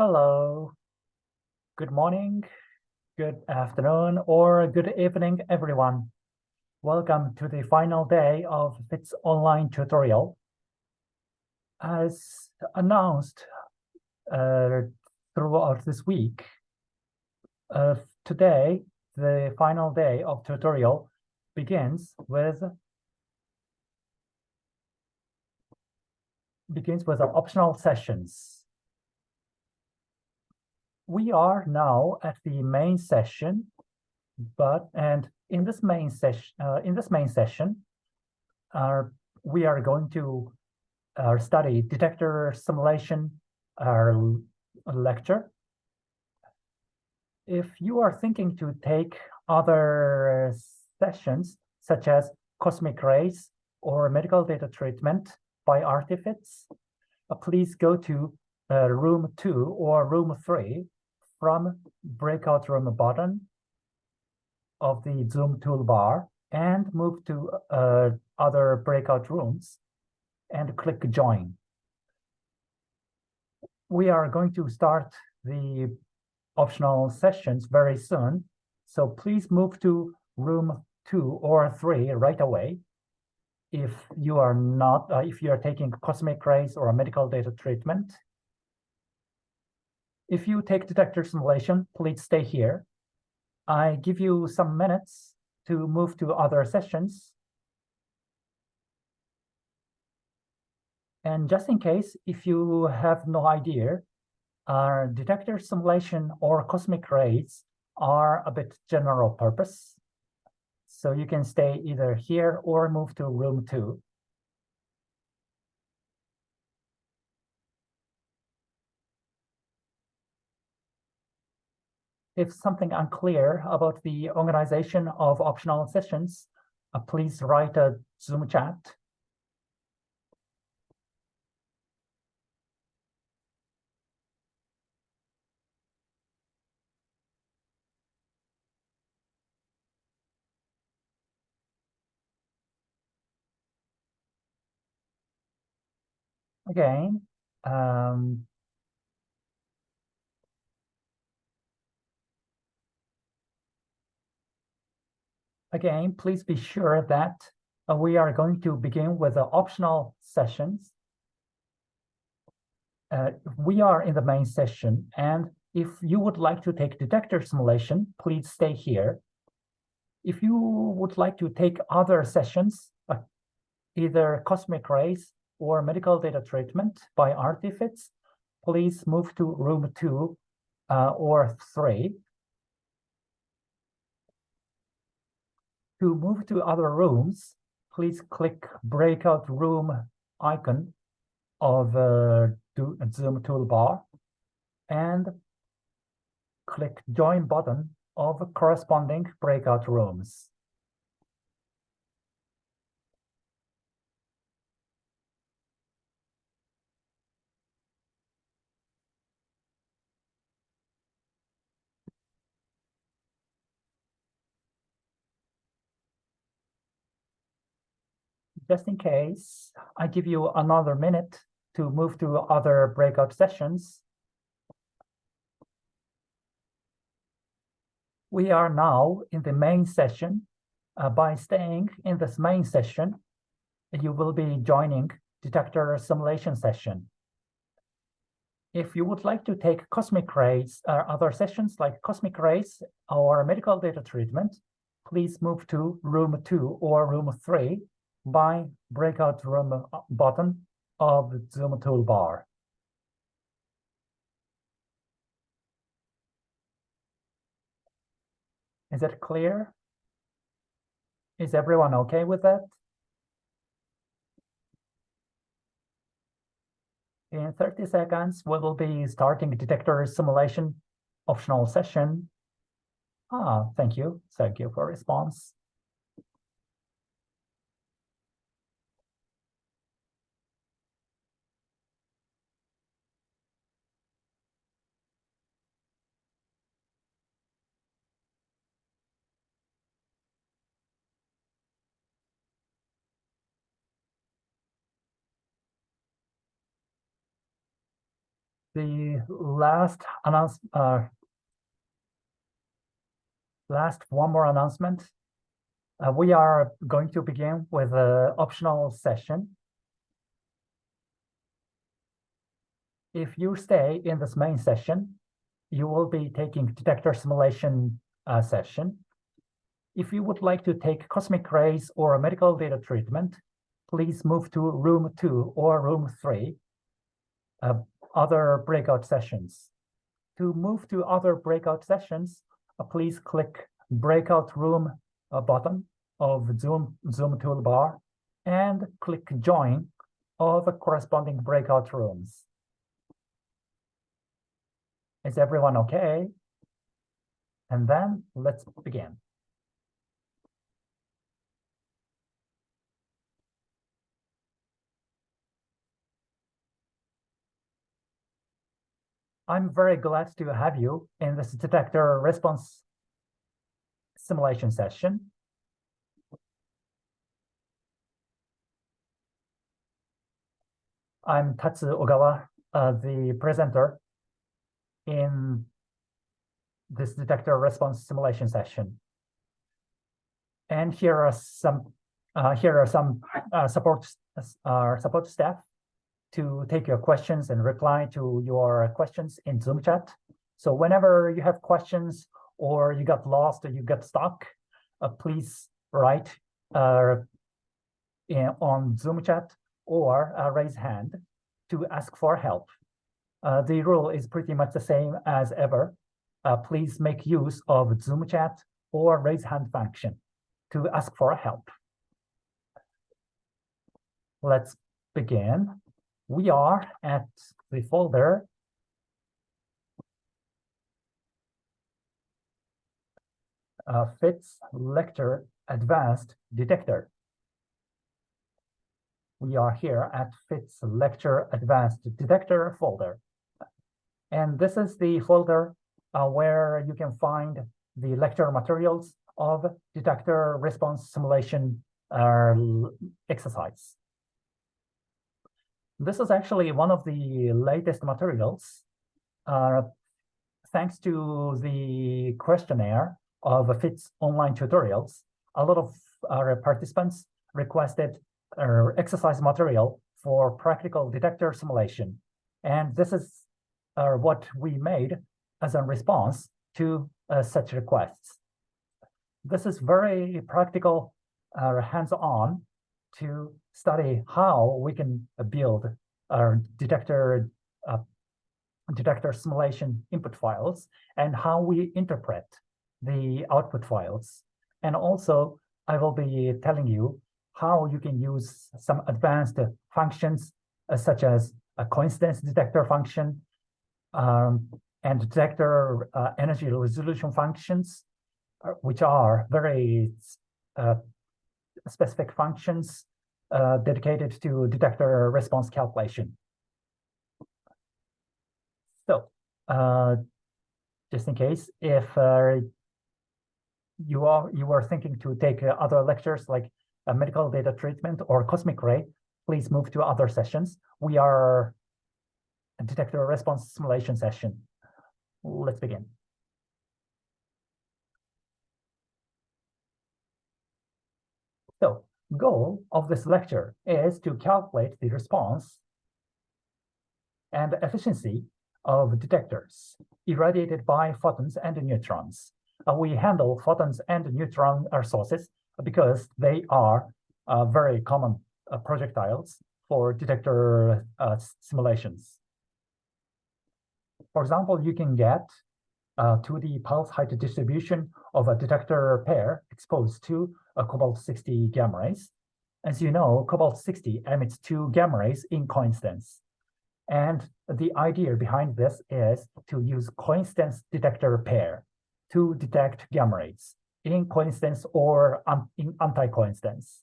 Hello, good morning, good afternoon, or good evening, everyone. Welcome to the final day of its online tutorial. As announced throughout this week, today, the final day of tutorial begins with optional sessions. We are now at the main session, and in this main session, we are going to study detector simulation lecture. If you are thinking to take other sessions, such as cosmic rays or medical data treatment by artifacts, please go to room 2 or room 3 from breakout room button of the Zoom toolbar and move to other breakout rooms and click join. We are going to start the optional sessions very soon, so please move to room 2 or 3 right away if you are not if you are taking cosmic rays or medical data treatment. If you take detector simulation, please stay here. I give you some minutes to move to other sessions. And just in case, if you have no idea, detector simulation or cosmic rays are a bit general purpose. So you can stay either here or move to room 2. If something unclear about the organization of optional sessions, please write a Zoom chat. Again, please be sure that we are going to begin with the optional sessions. We are in the main session, and if you would like to take detector simulation, please stay here. If you would like to take other sessions, either cosmic rays or medical data treatment by artifacts, please move to room 2 or 3. To move to other rooms, please click breakout room icon of Zoom toolbar and click join button of corresponding breakout rooms. Just in case, I give you another minute to move to other breakout sessions. We are now in the main session. By staying in this main session, you will be joining detector simulation session. If you would like to take cosmic rays or other sessions like cosmic rays or medical data treatment, please move to room 2 or room 3 by breakout room button of the Zoom toolbar. Is it clear? Is everyone okay with that? In 30 seconds, we will be starting detector simulation optional session. Thank you. Thank you for response. The last one more announcement. We are going to begin with an optional session. If you stay in this main session, you will be taking detector simulation session. If you would like to take cosmic rays or medical data treatment, please move to room 2 or room 3, other breakout sessions. To move to other breakout sessions, please click breakout room button of Zoom toolbar and click join of the corresponding breakout rooms. Is everyone okay? And then let's begin. I'm very glad to have you in this detector response simulation session. I'm Tatsu Ogawa, the presenter in this detector response simulation session. And here are some support staff to take your questions and reply to your questions in Zoom chat. So whenever you have questions or you got lost or you got stuck, please write on Zoom chat or raise hand to ask for help. The rule is pretty much the same as ever. Please make use of Zoom chat or raise hand function to ask for help. Let's begin. We are at the folder FITS Lecture Advanced Detector. We are here at FITS Lecture Advanced Detector folder. And this is the folder where you can find the lecture materials of detector response simulation exercise. This is actually one of the latest materials. Thanks to the questionnaire of FIT's online tutorials, a lot of our participants requested exercise material for practical detector simulation. And this is what we made as a response to such requests. This is very practical, hands-on to study how we can build our detector simulation input files and how we interpret the output files. And also, I will be telling you how you can use some advanced functions such as a coincidence detector function and detector energy resolution functions, which are very specific functions dedicated to detector response calculation. So, just in case, if you are thinking to take other lectures like medical data treatment or cosmic ray, please move to other sessions. We are a detector response simulation session. Let's begin. So, goal of this lecture is to calculate the response and efficiency of detectors irradiated by photons and neutrons. We handle photons and neutron sources because they are very common projectiles for detector simulations. For example, you can get to the pulse height distribution of a detector pair exposed to a cobalt-60 gamma rays. As you know, cobalt-60 emits 2 gamma rays in coincidence. And the idea behind this is to use coincidence detector pair to detect gamma rays in coincidence or in anti-coincidence.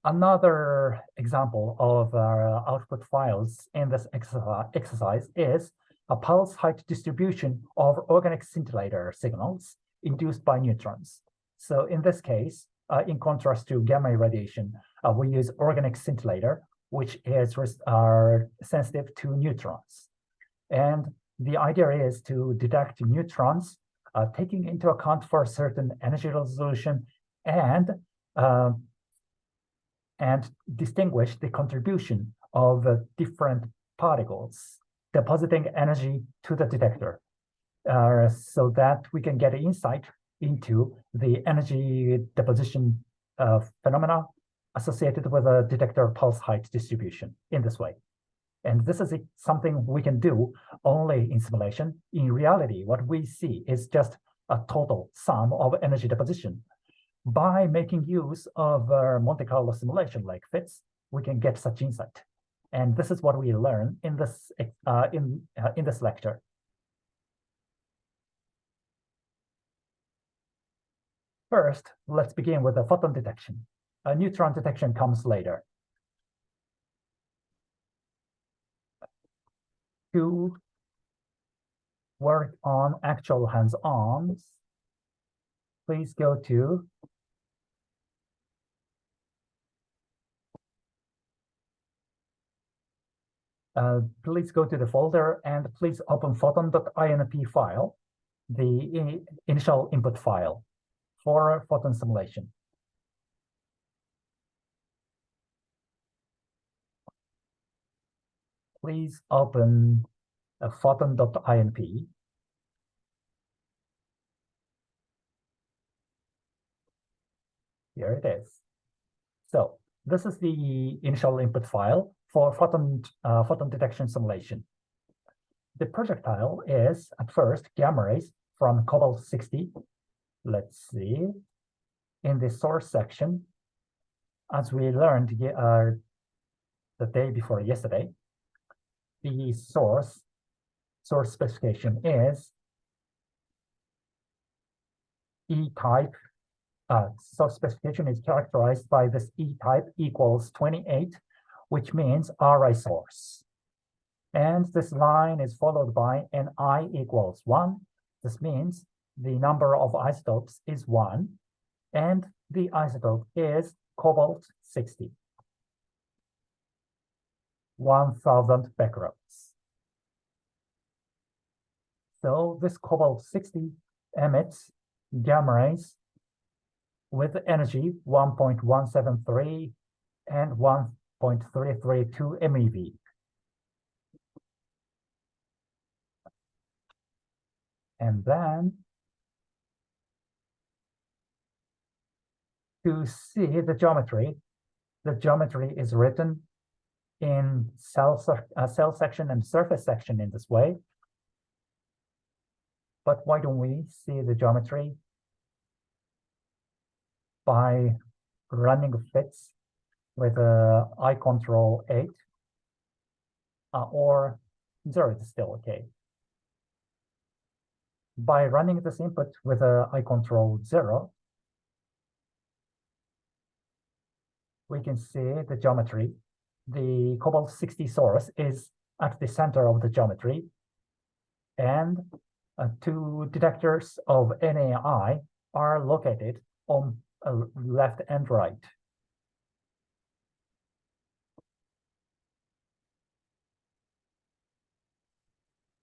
Another example of our output files in this exercise is a pulse height distribution of organic scintillator signals induced by neutrons. So in this case, in contrast to gamma radiation, we use organic scintillator, which is sensitive to neutrons. And the idea is to detect neutrons, taking into account for certain energy resolution and distinguish the contribution of different particles depositing energy to the detector so that we can get insight into the energy deposition phenomena associated with a detector pulse height distribution in this way. And this is something we can do only in simulation. In reality, what we see is just a total sum of energy deposition. By making use of Monte Carlo simulation like FITS, we can get such insight. And this is what we learn in this in this lecture. First, let's begin with the photon detection. Neutron detection comes later. To work on actual hands-ons, please go to the folder and please open photon.inp file, the initial input file for photon simulation. Please open photon.inp. Here it is. So this is the initial input file for photon detection simulation. The projectile is at first gamma rays from cobalt-60. Let's see. In the source section, as we learned the day before yesterday, the source specification is E-type. Source specification is characterized by this E-type equals 28, which means Ri source. And this line is followed by an I equals 1. This means the number of isotopes is 1, and the isotope is cobalt-60. 1000 becquerels. So this cobalt-60 emits gamma rays with energy 1.173 and 1.332 MeV. And then to see the geometry is written in cell section and surface section in this way. But why don't we see the geometry by running fits with I control 8 or 0 is still okay. By running this input with I control 0, we can see the geometry. The cobalt-60 source is at the center of the geometry, and two detectors of NAI are located on left and right.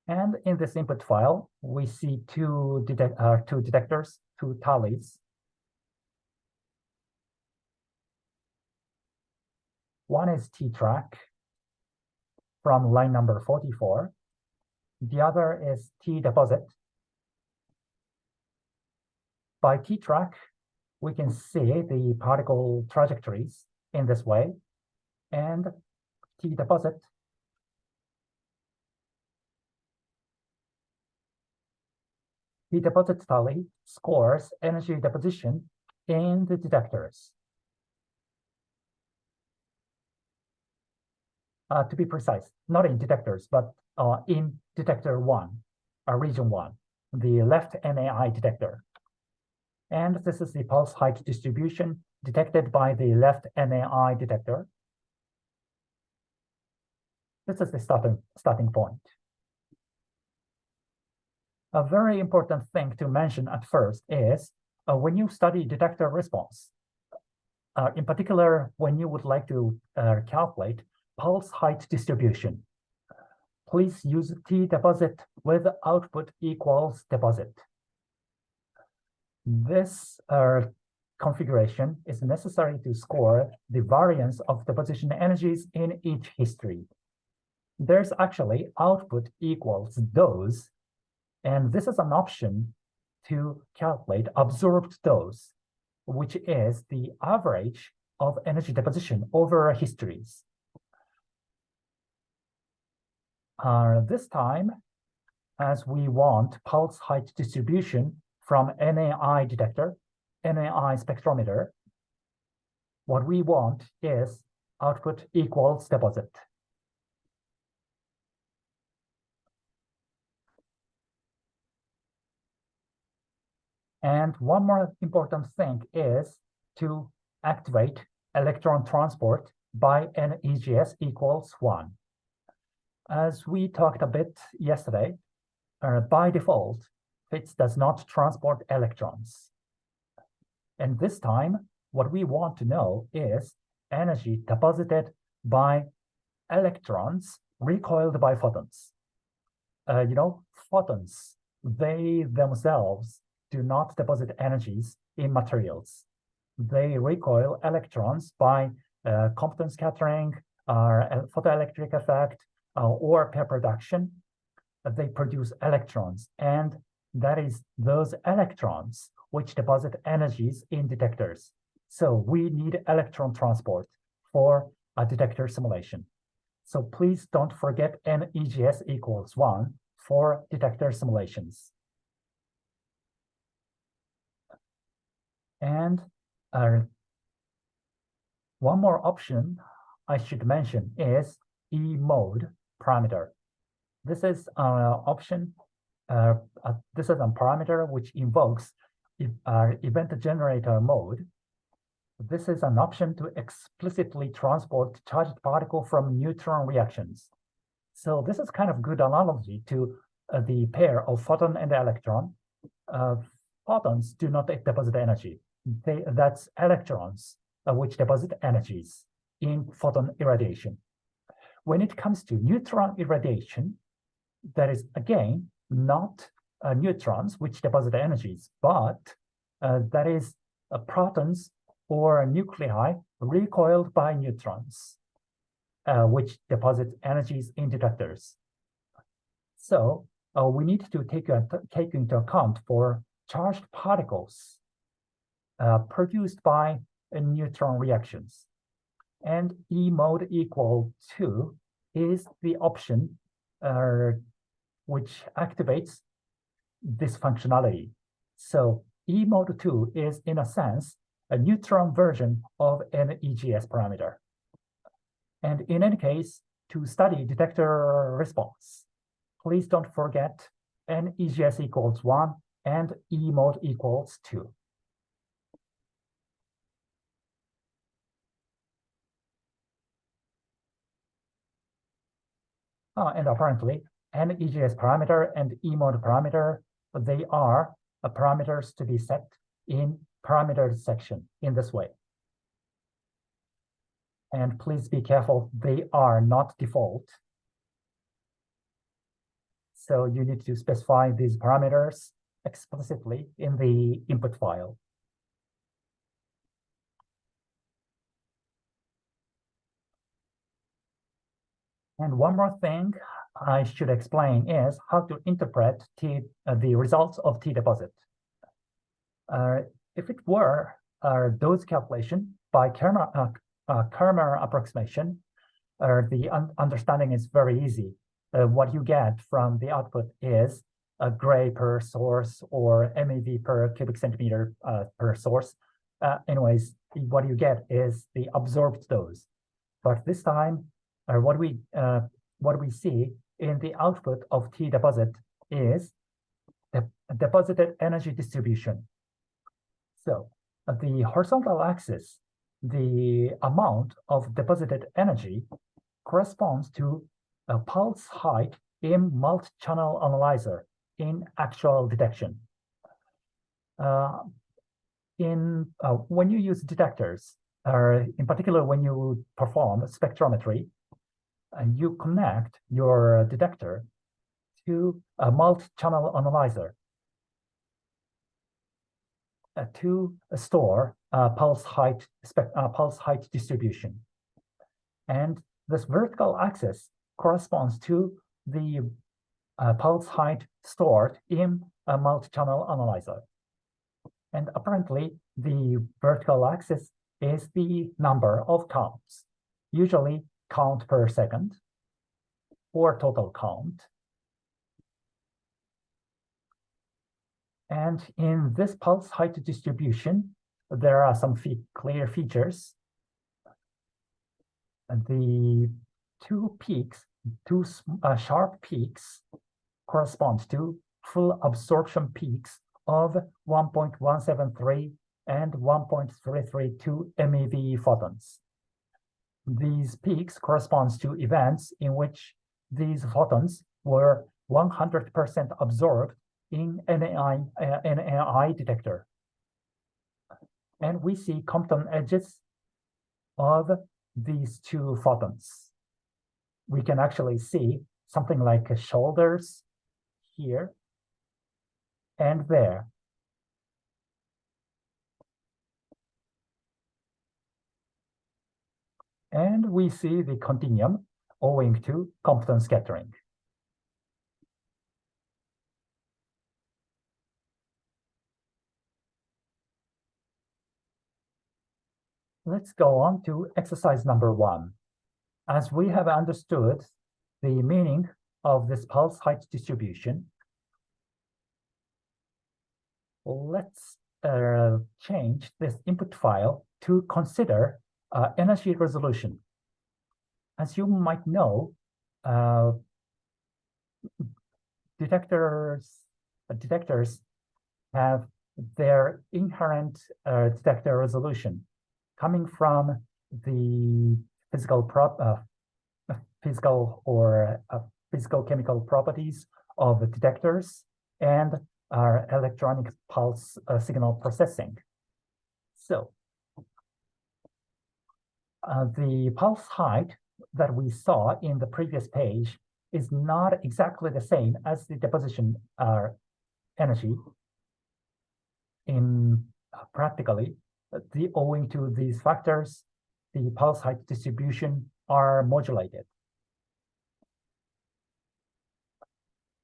And in this input file, we see two detectors, two tallies. One is T-track from line number 44. The other is T-deposit. By T-track, we can see the particle trajectories in this way, and T-deposit tally scores energy deposition in the detectors. To be precise, not in detectors, but in detector 1, region 1, the left NAI detector. And this is the pulse height distribution detected by the left NAI detector. This is the starting point. A very important thing to mention at first is when you study detector response, in particular, when you would like to calculate pulse height distribution, please use T-deposit with output equals deposit. This configuration is necessary to score the variance of deposition energies in each history. There's actually output equals dose, and this is an option to calculate absorbed dose, which is the average of energy deposition over histories. This time, as we want pulse height distribution from NAI detector, NAI spectrometer, what we want is output equals deposit. And one more important thing is to activate electron transport by NEGS equals 1. As we talked a bit yesterday, by default, FITS does not transport electrons. And this time, what we want to know is energy deposited by electrons recoiled by photons. Photons, they themselves do not deposit energies in materials. They recoil electrons by Compton scattering, photoelectric effect, or pair production. They produce electrons, and that is those electrons which deposit energies in detectors. So we need electron transport for a detector simulation. So please don't forget NEGS equals 1 for detector simulations. And one more option I should mention is E-mode parameter. This is an option. This is a parameter which invokes event generator mode. This is an option to explicitly transport charged particle from neutron reactions. So this is kind of good analogy to the pair of photon and electron. Photons do not deposit energy. That's electrons which deposit energies in photon irradiation. when it comes to neutron irradiation, that is again not neutrons which deposit energies, but that is protons or nuclei recoiled by neutrons, which deposit energies in detectors. So we need to take into account for charged particles produced by neutron reactions. And E mode equal 2 is the option which activates this functionality. So E mode 2 is, in a sense, a neutron version of an EGS parameter. And in any case, to study detector response, please don't forget N EGS equals 1 and E mode equals 2. And apparently, N EGS parameter and E mode parameter, they are parameters to be set in parameters section in this way. And please be careful, they are not default. So you need to specify these parameters explicitly in the input file. And one more thing I should explain is how to interpret the results of T-deposit. If it were dose calculation by Kermer approximation, the understanding is very easy. What you get from the output is a gray per source or MeV per cubic centimeter per source. Anyways, what you get is the absorbed dose. But this time, what we see in the output of T-deposit is the deposited energy distribution. So the horizontal axis, the amount of deposited energy corresponds to a pulse height in multi-channel analyzer in actual detection. When you use detectors, in particular when you perform spectrometry, you connect your detector to a multi-channel analyzer to store pulse height distribution. And this vertical axis corresponds to the pulse height stored in a multi-channel analyzer. And apparently, the vertical axis is the number of counts, usually count per second or total count. And in this pulse height distribution, there are some clear features. The two sharp peaks correspond to full absorption peaks of 1.173 and 1.332 MeV photons. These peaks correspond to events in which these photons were 100% absorbed in NAI detector. And we see Compton edges of these two photons. We can actually see something like shoulders here and there. And we see the continuum owing to Compton scattering. Let's go on to exercise number 1. As we have understood the meaning of this pulse height distribution, let's change this input file to consider energy resolution. As you might know, detectors have their inherent detector resolution coming from the physical chemical properties of the detectors and our electronic pulse signal processing. So the pulse height that we saw in the previous page is not exactly the same as the deposition energy in practically. Owing to these factors, the pulse height distribution are modulated.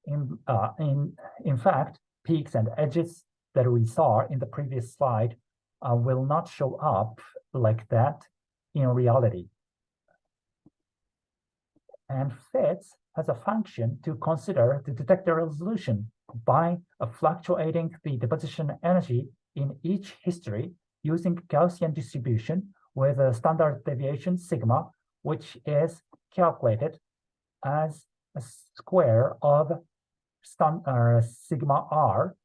In fact, peaks and edges that we saw in the previous slide will not show up like that in reality. And FITS has a function to consider the detector resolution by fluctuating the deposition energy in each history using Gaussian distribution with a standard deviation sigma, which is calculated as a square of sigma r,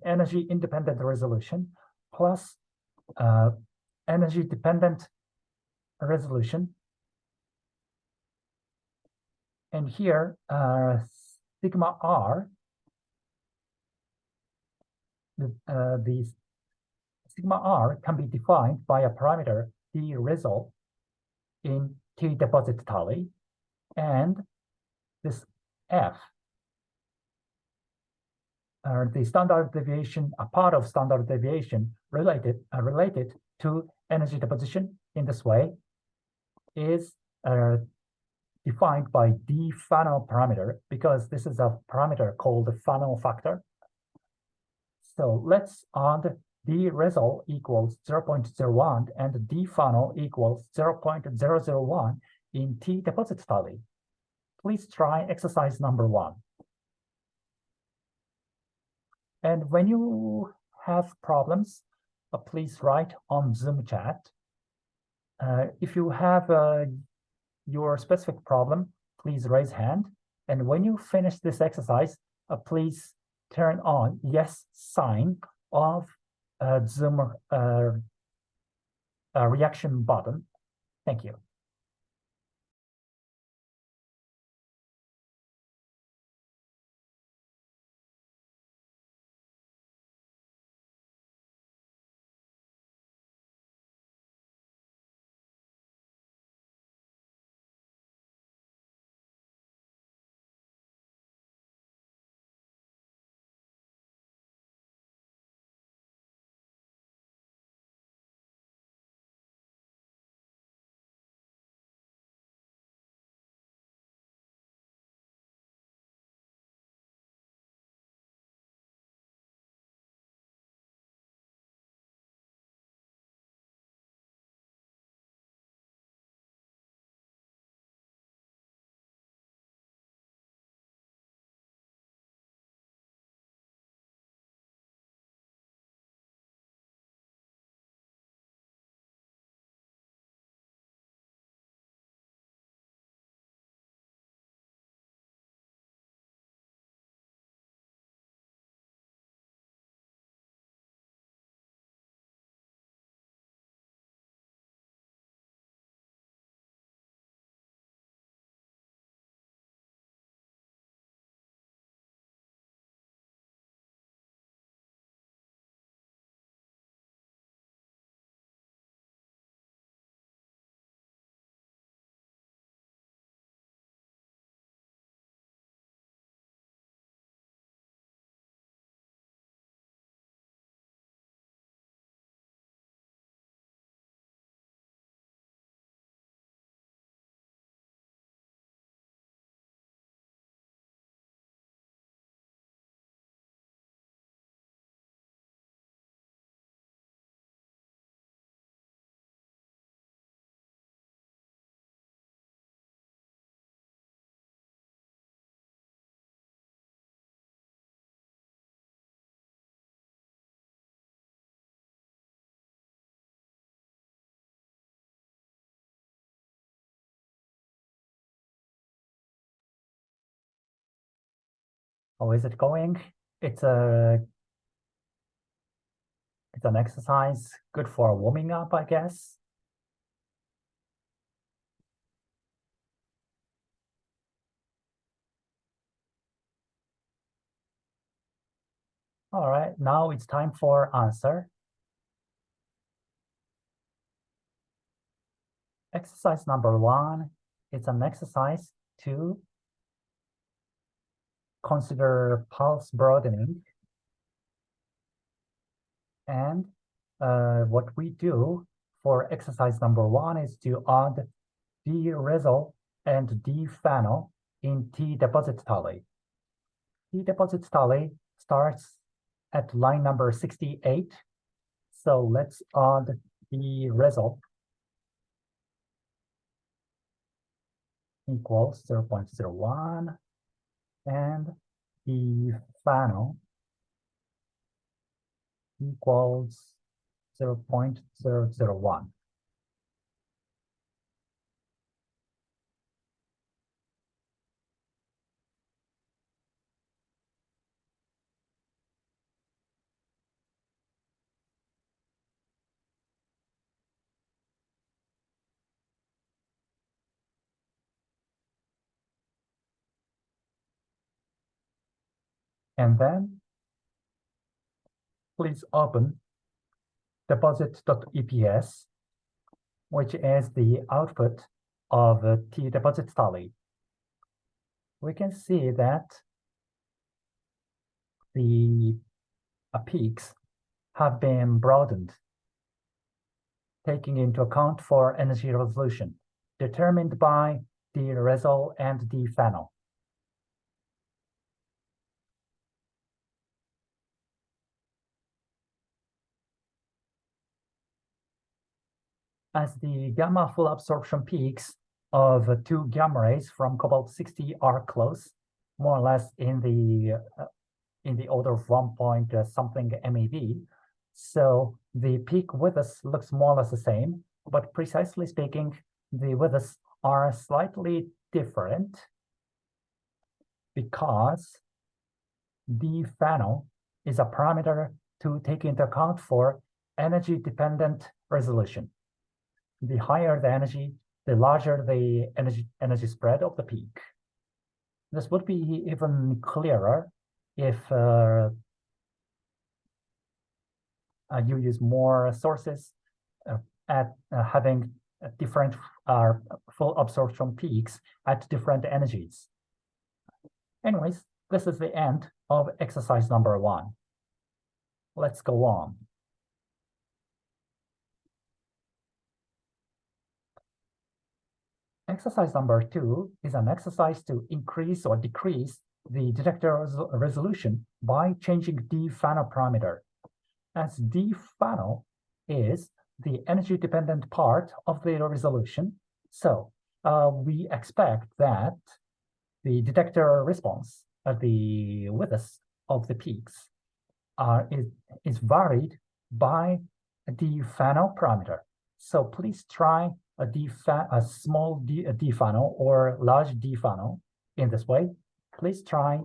energy independent resolution, plus energy dependent resolution. And here, sigma r, the sigma r can be defined by a parameter d result in T deposit tally, and this f, the standard deviation, a part of standard deviation related to energy deposition in this way is defined by d funnel parameter, because this is a parameter called the funnel factor. So let's add d result equals 0.01 and d funnel equals 0.001 in T deposit tally. Please try exercise number 1. And when you have problems, please write on Zoom chat. If you have your specific problem, please raise hand. And when you finish this exercise, please turn on yes sign of Zoom reaction button. Thank you. How is it going? It's an exercise good for warming up, I guess. All right, now it's time for answer. Exercise number 1 is an exercise to consider pulse broadening. And what we do for exercise number 1 is to add D-resol and D-funnel in T-deposit tally. T-deposit tally starts at line number 68. So let's add D-resol equals 0.01 and D-funnel equals 0.001. And then please open deposit.eps, which is the output of T-deposit tally. We can see that the peaks have been broadened, taking into account for energy resolution, determined by D-resol and D-funnel. As the gamma full absorption peaks of 2 gamma rays from cobalt-60 are close, more or less in the order of 1 point something MeV. So the peak widths looks more or less the same, but precisely speaking, the widths are slightly different because D-funnel is a parameter to take into account for energy-dependent resolution. The higher the energy, the larger the energy spread of the peak. This would be even clearer if you use more sources at having different full absorption peaks at different energies. Anyways, this is the end of exercise number 1. Let's go on. Exercise number 2 is an exercise to increase or decrease the detector resolution by changing D-funnel parameter. As D-funnel is the energy-dependent part of the resolution, so we expect that the detector response at the widths of the peaks is varied by the funnel parameter. So please try a small D funnel or large D funnel in this way. Please try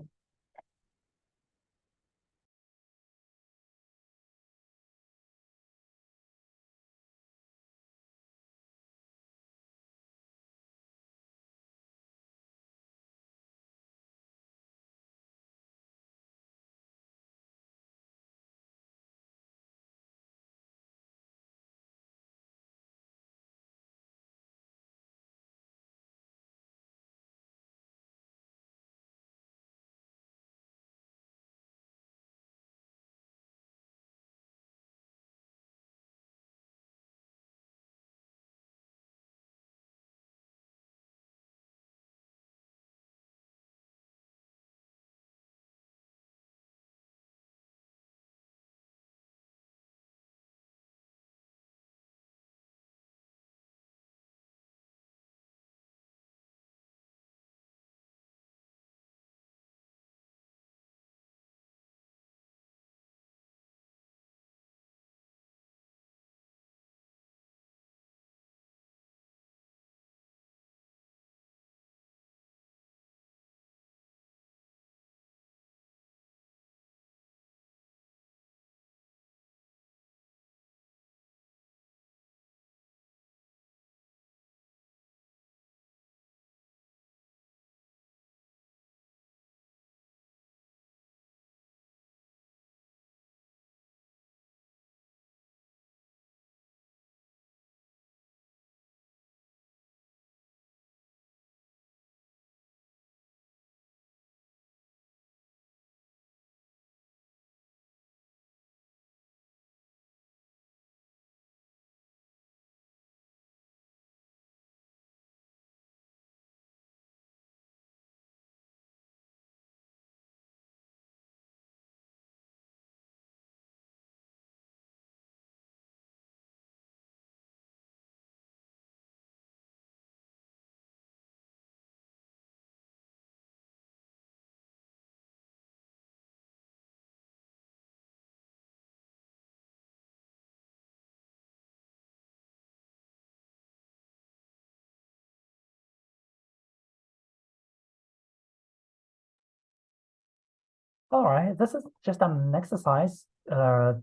All right, this is just an exercise to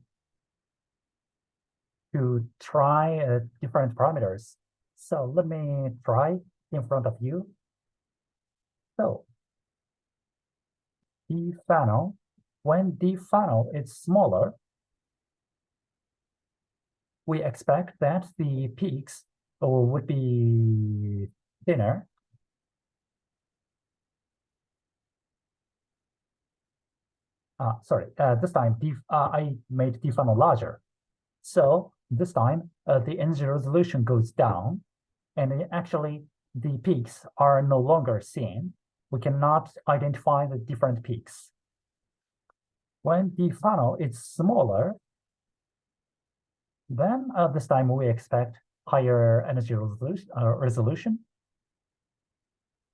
try different parameters. So let me try in front of you. So D funnel, when D funnel is smaller, we expect that the peaks would be thinner. Sorry, this time I made D funnel larger. So this time the energy resolution goes down, and actually the peaks are no longer seen. We cannot identify the different peaks. When the funnel is smaller, then this time we expect higher energy resolution.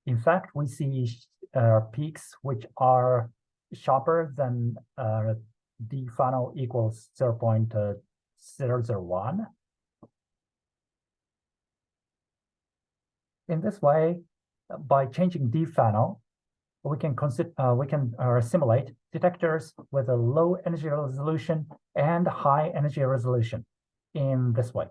In fact, we see peaks which are sharper than D funnel equals 0.001. In this way, by changing D funnel, we can simulate detectors with a low energy resolution and high energy resolution in this way.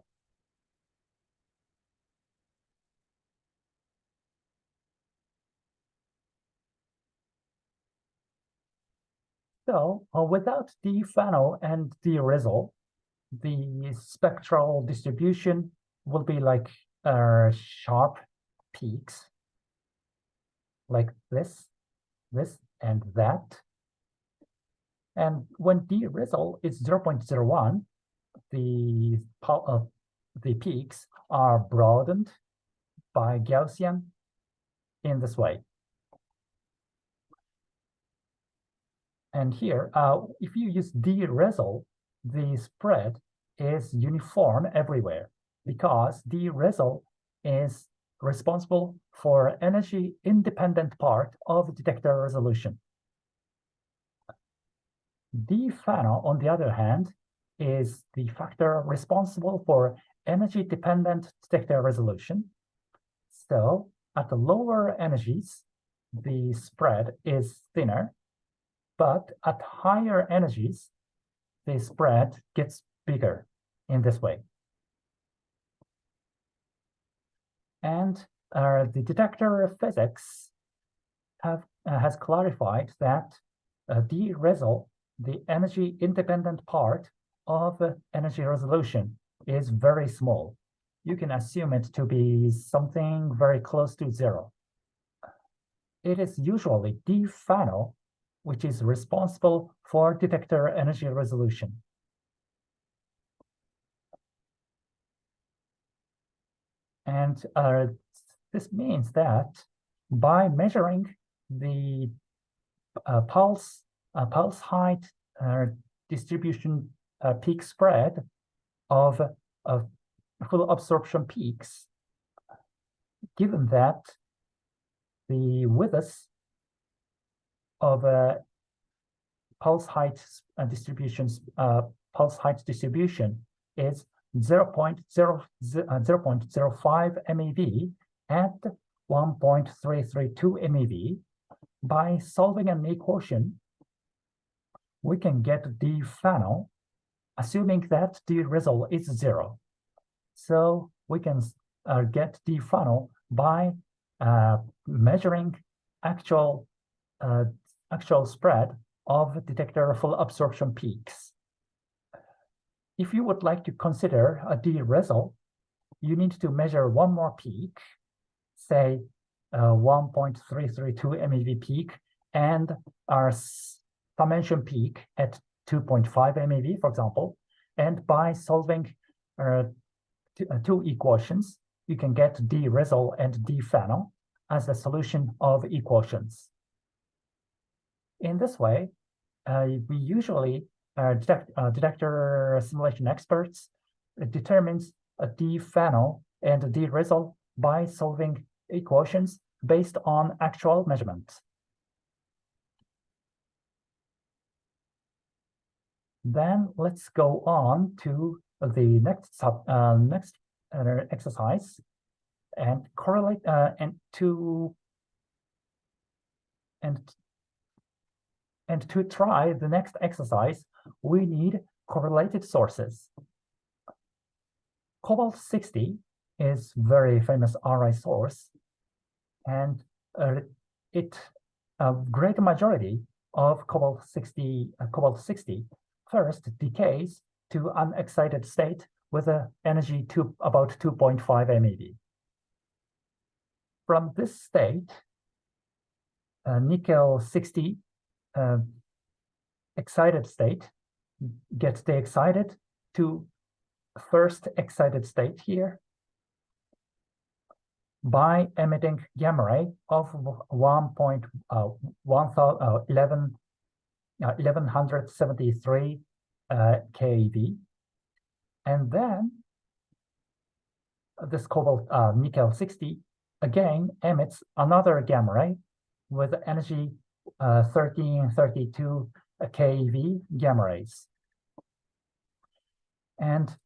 So without D funnel and D result, the spectral distribution will be like sharp peaks like this, and that. And when D result is 0.01, the peaks are broadened by Gaussian in this way. And here, if you use D result, the spread is uniform everywhere because D result is responsible for energy independent part of detector resolution. D funnel, on the other hand, is the factor responsible for energy dependent detector resolution. So at the lower energies, the spread is thinner, but at higher energies, the spread gets bigger in this way. And the detector physics has clarified that D result, the energy independent part of energy resolution, is very small. You can assume it to be something very close to zero. It is usually D funnel which is responsible for detector energy resolution. And this means that by measuring the pulse height distribution peak spread of full absorption peaks, given that the width of pulse height distribution is 0.05 MeV at 1.332 MeV. By solving an equation, we can get D funnel, assuming that D result is zero. So we can get D funnel by measuring actual spread of detector full absorption peaks. If you would like to consider a D result, you need to measure one more peak, say 1.332 MeV peak, and our summation peak at 2.5 MeV, for example. And by solving two equations, you can get D result and D funnel as the solution of equations. In this way, we usually detector simulation experts determines a D funnel and a D result by solving equations based on actual measurements. Then let's go on to the next exercise and correlate and And to try the next exercise, we need correlated sources. Cobalt-60 is very famous Ri source, and a great majority of cobalt-60 first decays to unexcited state with an energy to about 2.5 MeV. From this state, nickel-60 excited state gets de-excited to first excited state here by emitting gamma ray of 1173 keV. And then this nickel-60 again emits another gamma ray with energy 1332 keV gamma rays. And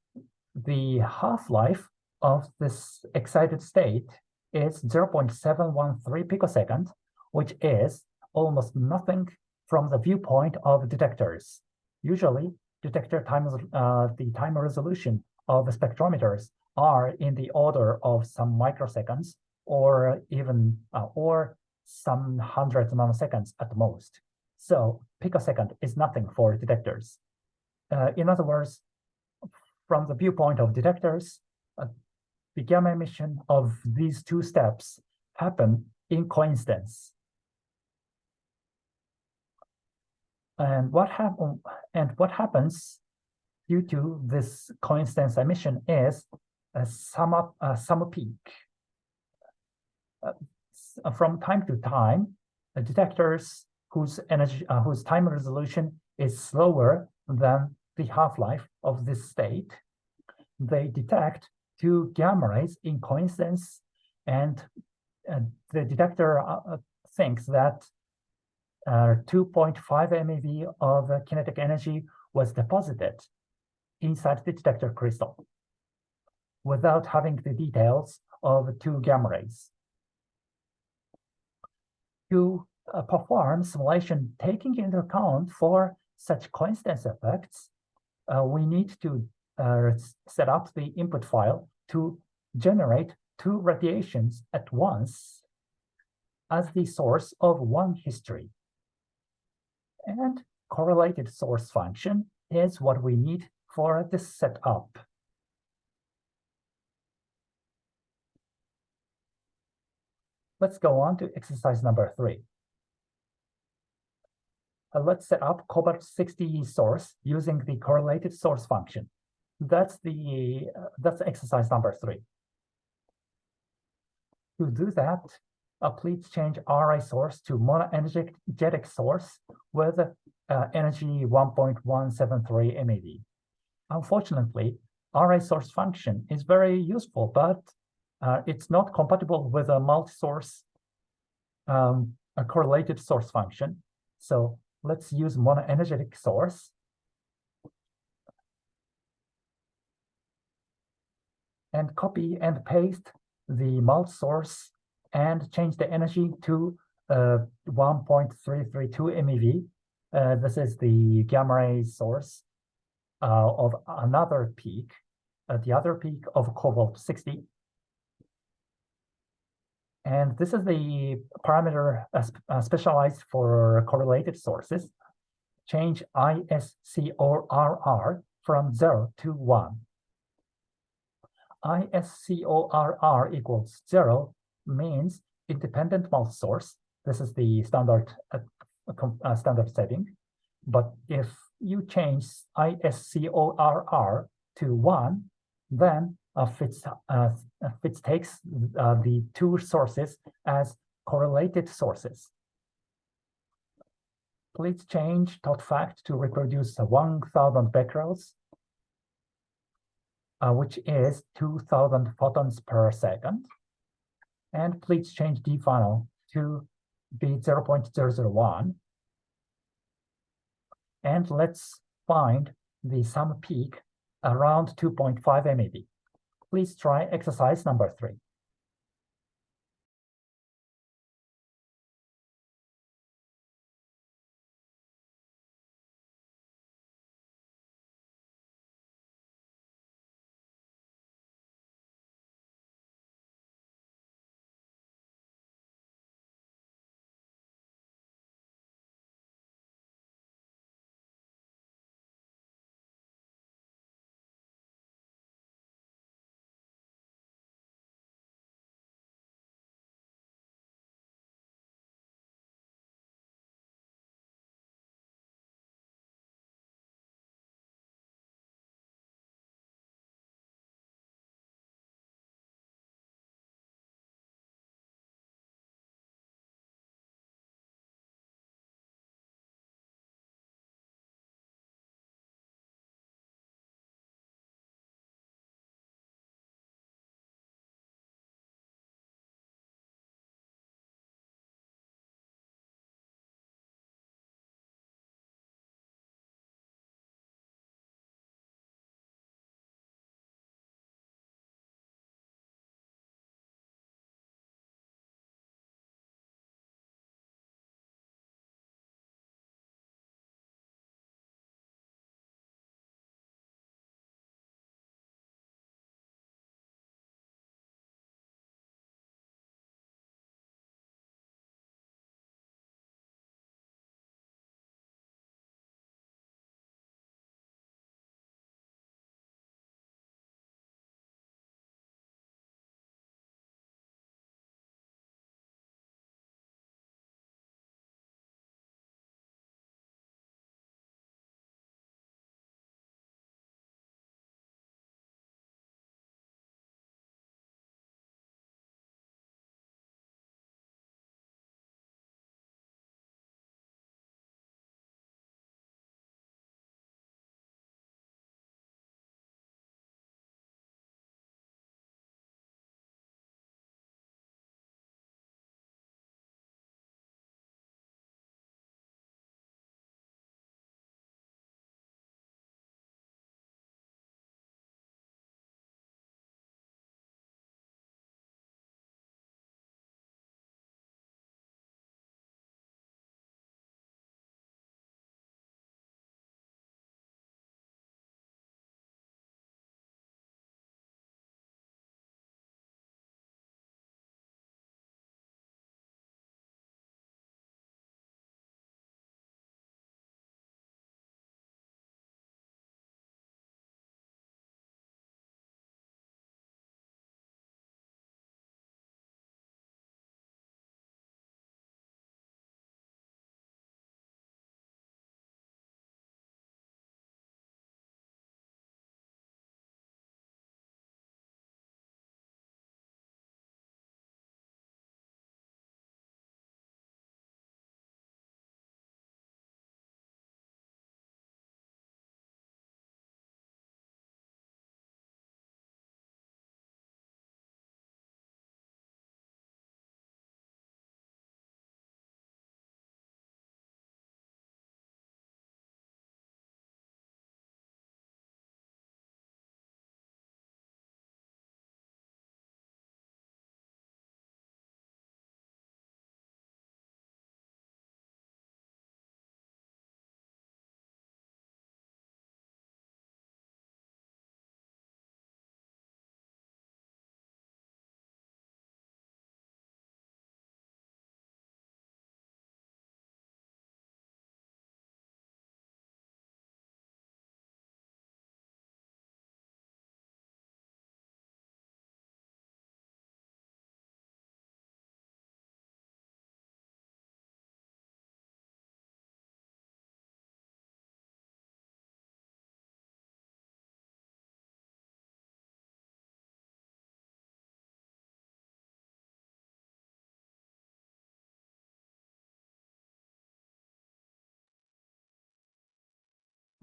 the half-life of this excited state is 0.713 picosecond, which is almost nothing from the viewpoint of detectors. Usually, detector times, the time resolution of spectrometers are in the order of some microseconds, or even or some hundreds of nanoseconds at most. So picosecond is nothing for detectors. In other words, from the viewpoint of detectors, the gamma emission of these two steps happen in coincidence. And what happens due to this coincidence emission is a sum peak. From time to time, detectors whose time resolution is slower than the half-life of this state, they detect two gamma rays in coincidence, and the detector thinks that 2.5 MeV of kinetic energy was deposited inside the detector crystal without having the details of two gamma rays. To perform simulation taking into account for such coincidence effects, we need to set up the input file to generate two radiations at once as the source of one history. And correlated source function is what we need for this setup. Let's go on to exercise number 3. Let's set up cobalt-60 source using the correlated source function. That's exercise number 3. To do that, please change Ri source to monoenergetic source with energy 1.173 MeV. Unfortunately, Ri source function is very useful, but it's not compatible with a multi-source a correlated source function. So let's use monoenergetic source. And copy and paste the multi-source and change the energy to 1.332 MeV. This is the gamma ray source of another peak, the other peak of cobalt-60. And this is the parameter specialized for correlated sources. Change ISCORR from 0 to 1. ISCORR equals 0 means independent multi-source. This is the standard setting. But if you change ISCORR to 1, then FITS takes the two sources as correlated sources. Please change .fact to reproduce 1,000 becquerels, which is 2,000 photons per second. And please change dfunnel to be 0.001. And let's find the sum peak around 2.5 MeV. Please try exercise number 3.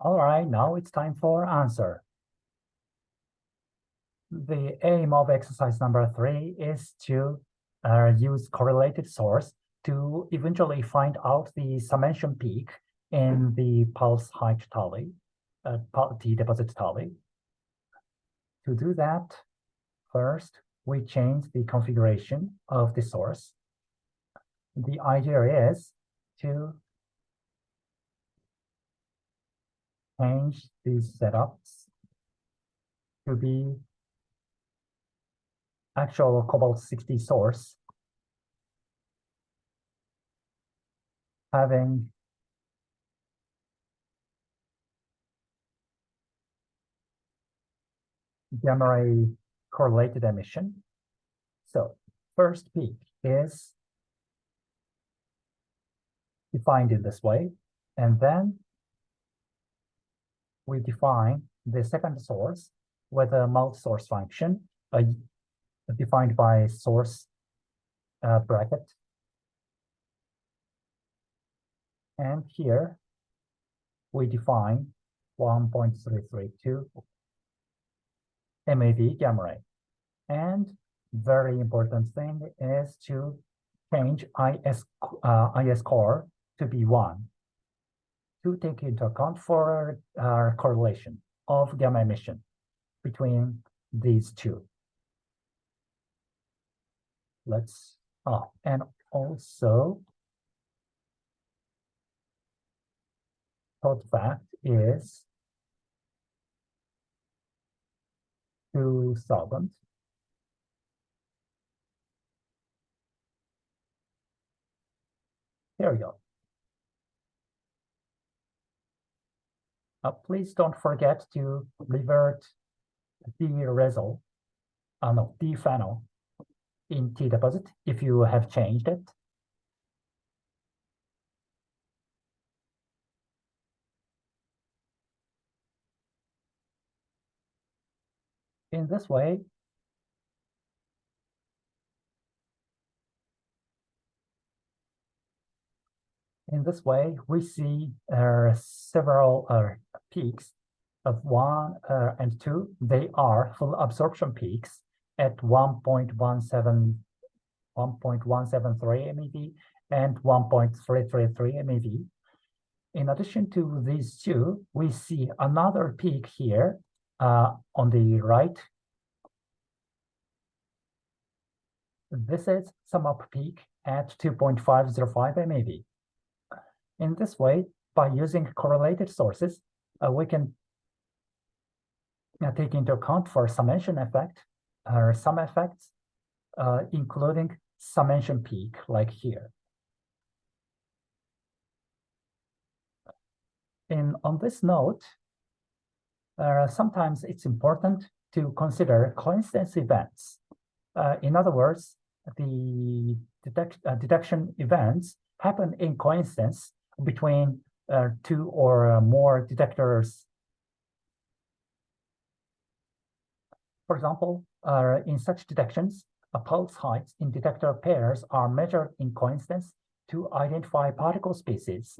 All right, now it's time for answer. The aim of exercise number 3 is to use correlated source to eventually find out the summation peak in the pulse height tally, T deposit tally. To do that, first, we change the configuration of the source. The idea is to change these setups to be actual cobalt-60 source having gamma ray correlated emission. So first peak is defined in this way, and then we define the second source with a multi-source function defined by source bracket. And here we define 1.332 MeV gamma ray. And very important thing is to change IS core to be 1 to take into account for correlation of gamma emission between these two. And also third fact is 2000. There we go. Please don't forget to revert D-resol, D-phenol in T-deposit if you have changed it. In this way, we see several peaks of 1 and 2. They are full absorption peaks at 1.173 MeV and 1.333 MeV. In addition to these two, we see another peak here on the right. This is sum up peak at 2.505 MeV. In this way, by using correlated sources, we can take into account for summation effect or some effects, including summation peak, like here. On this note, sometimes it's important to consider coincidence events. In other words, the detection events happen in coincidence between 2 or more detectors. For example, in such detections, pulse heights in detector pairs are measured in coincidence to identify particle species.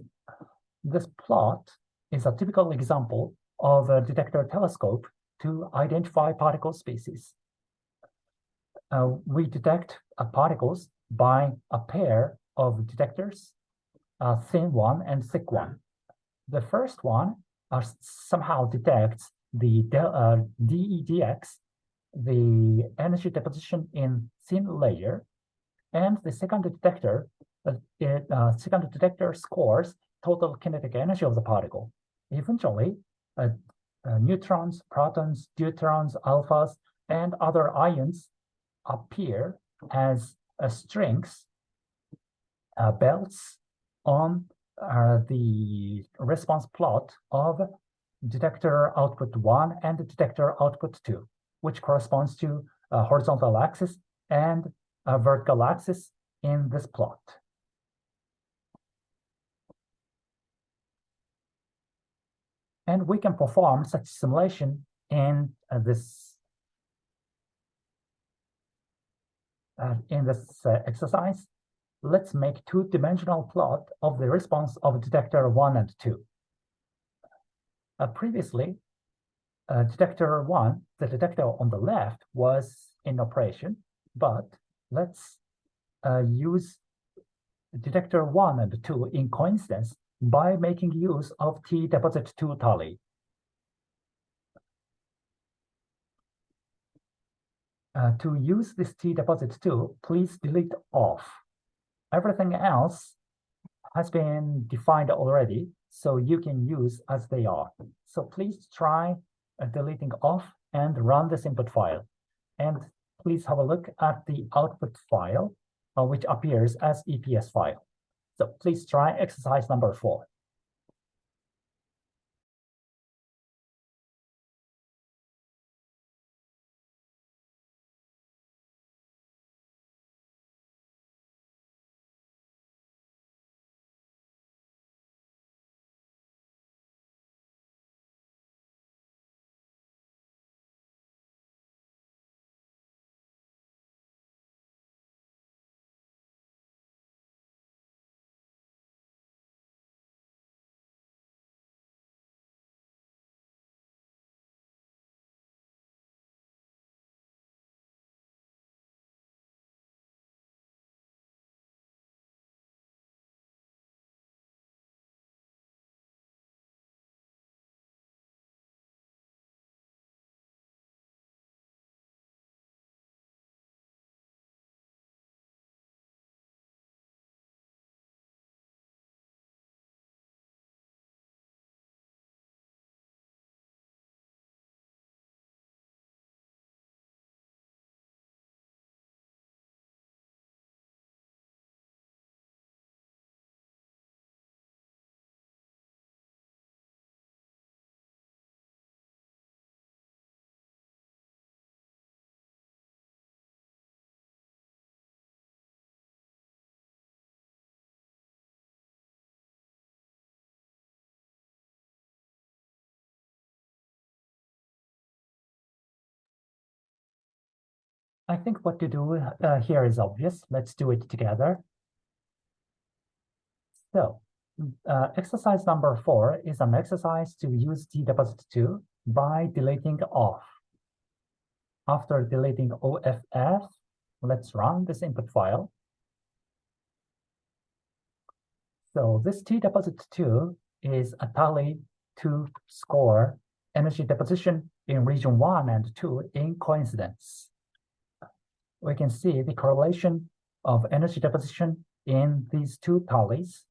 This plot is a typical example of a detector telescope to identify particle species. We detect particles by a pair of detectors, a thin one and thick one. The first one somehow detects the DEDX, the energy deposition in thin layer, and the second detector scores total kinetic energy of the particle. Eventually, neutrons, protons, deuterons, alphas, and other ions appear as strings, belts on the response plot of detector output 1 and detector output 2, which corresponds to a horizontal axis and a vertical axis in this plot. And we can perform such simulation in this exercise. Let's make two-dimensional plot of the response of detector 1 and 2. Previously, detector 1, the detector on the left, was in operation, but let's use detector 1 and 2 in coincidence by making use of T-deposit2 tally. To use this T-deposit2, please delete off. Everything else has been defined already, so you can use as they are. So please try deleting off and run this input file. And please have a look at the output file, which appears as EPS file. So please try exercise number 4. I think what to do here is obvious. Let's do it together. So exercise number 4 is an exercise to use T-deposit2 by deleting off. After deleting OFF, let's run this input file. So this T-deposit2 is a tally to score energy deposition in region 1 and 2 in coincidence. We can see the correlation of energy deposition in these two tallies.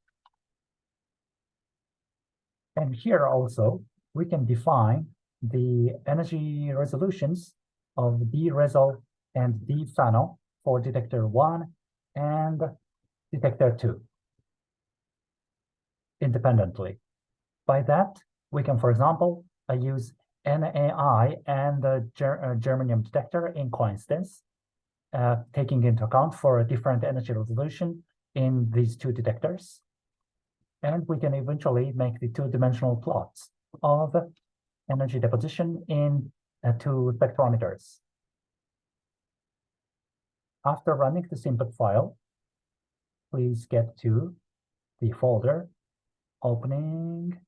And here also, we can define the energy resolutions of D-resol and D-fano for detector 1 and detector 2 independently. By that, we can, for example, use NAI and the germanium detector in coincidence, taking into account for a different energy resolution in these two detectors. And we can eventually make the two-dimensional plots of energy deposition in two spectrometers. After running this input file, please get to the folder, opening,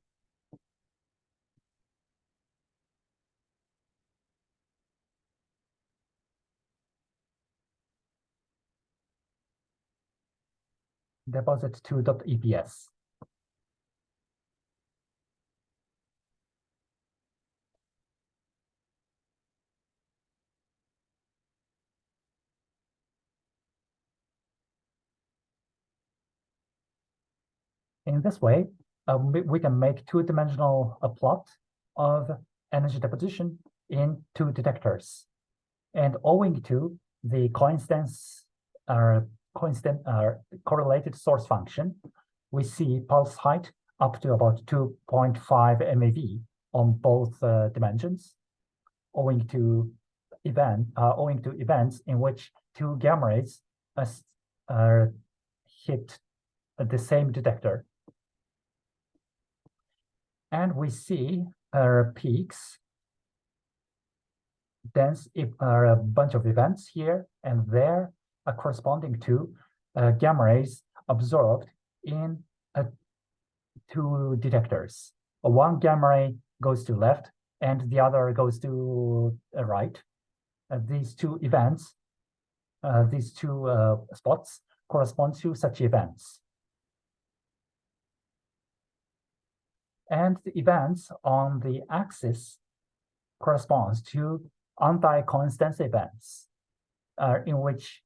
deposit2.eps. In this way, we can make two-dimensional plot of energy deposition in two detectors. And owing to the correlated source function, we see pulse height up to about 2.5 MeV on both dimensions, owing to events in which two gamma rays hit the same detector. And we see peaks, dense a bunch of events here and there corresponding to gamma rays absorbed in two detectors. One gamma ray goes to left and the other goes to right. These two events, these two spots correspond to such events. And the events on the axis corresponds to anti-coincidence events, in which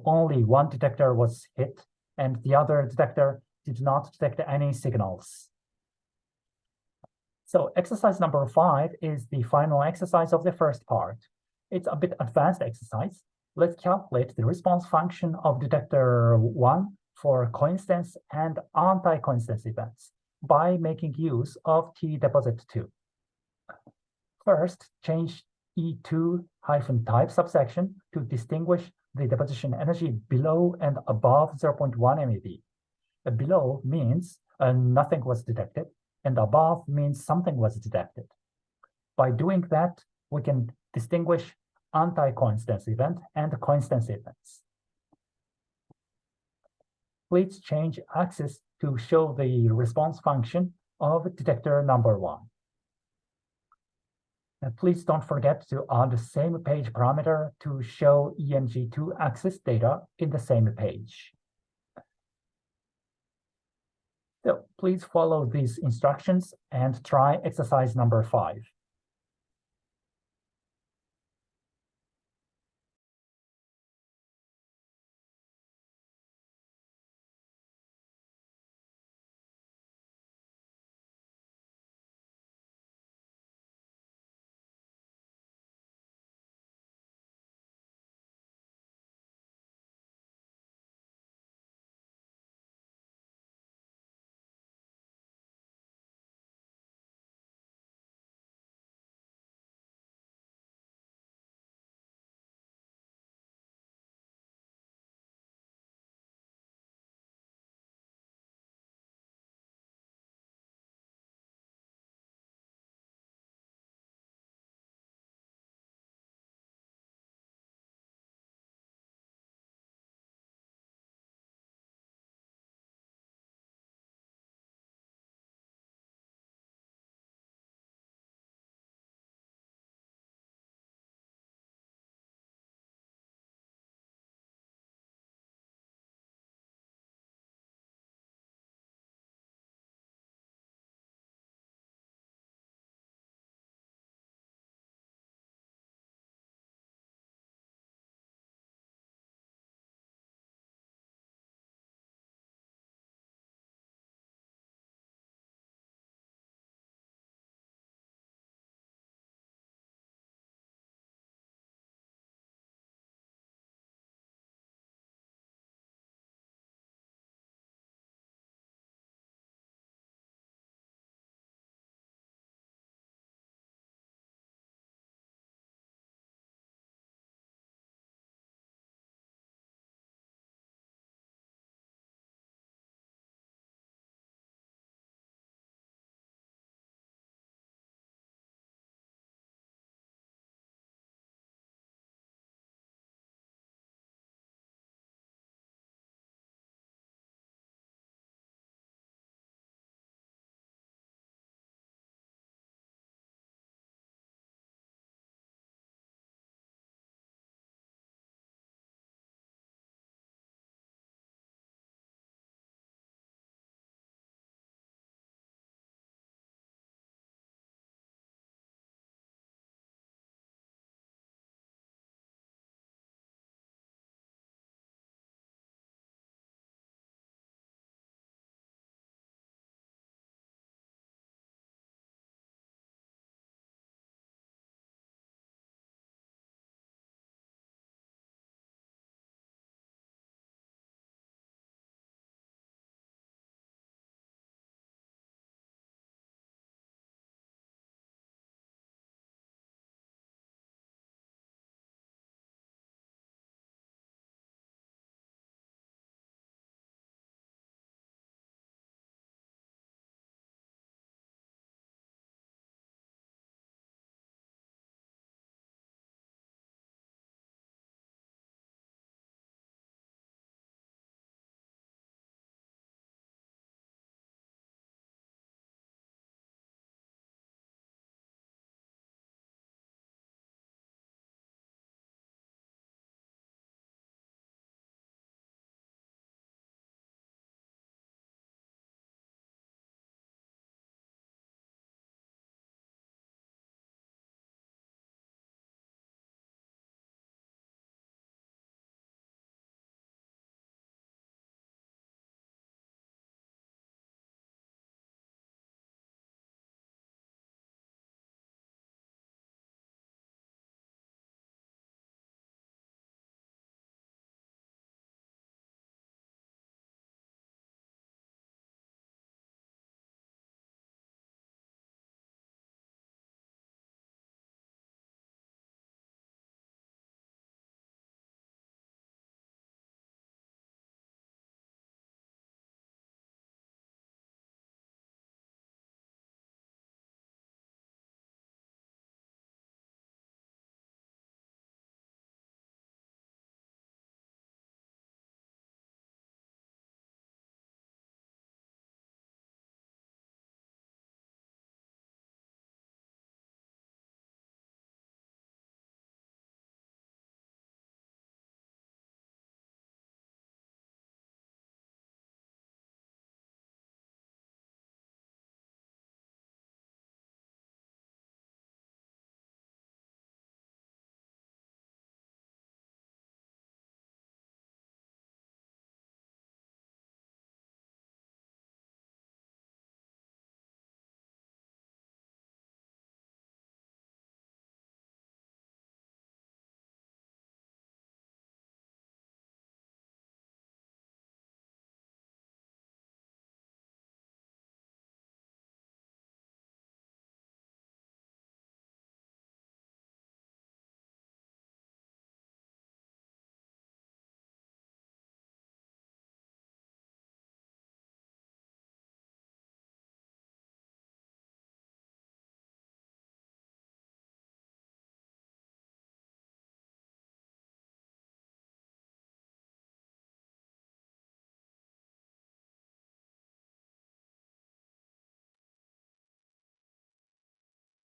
only one detector was hit and the other detector did not detect any signals. So exercise number 5 is the final exercise of the first part. It's a bit advanced exercise. Let's calculate the response function of detector 1 for coincidence and anti-coincidence events by making use of T-deposit 2. First, change E2-type subsection to distinguish the deposition energy below and above 0.1 MeV. Below means nothing was detected, and above means something was detected. By doing that, we can distinguish anti-coincidence event and coincidence events. Please change axis to show the response function of detector number 1. Please don't forget to add the same page parameter to show ENG2 axis data in the same page. So please follow these instructions and try exercise number 5.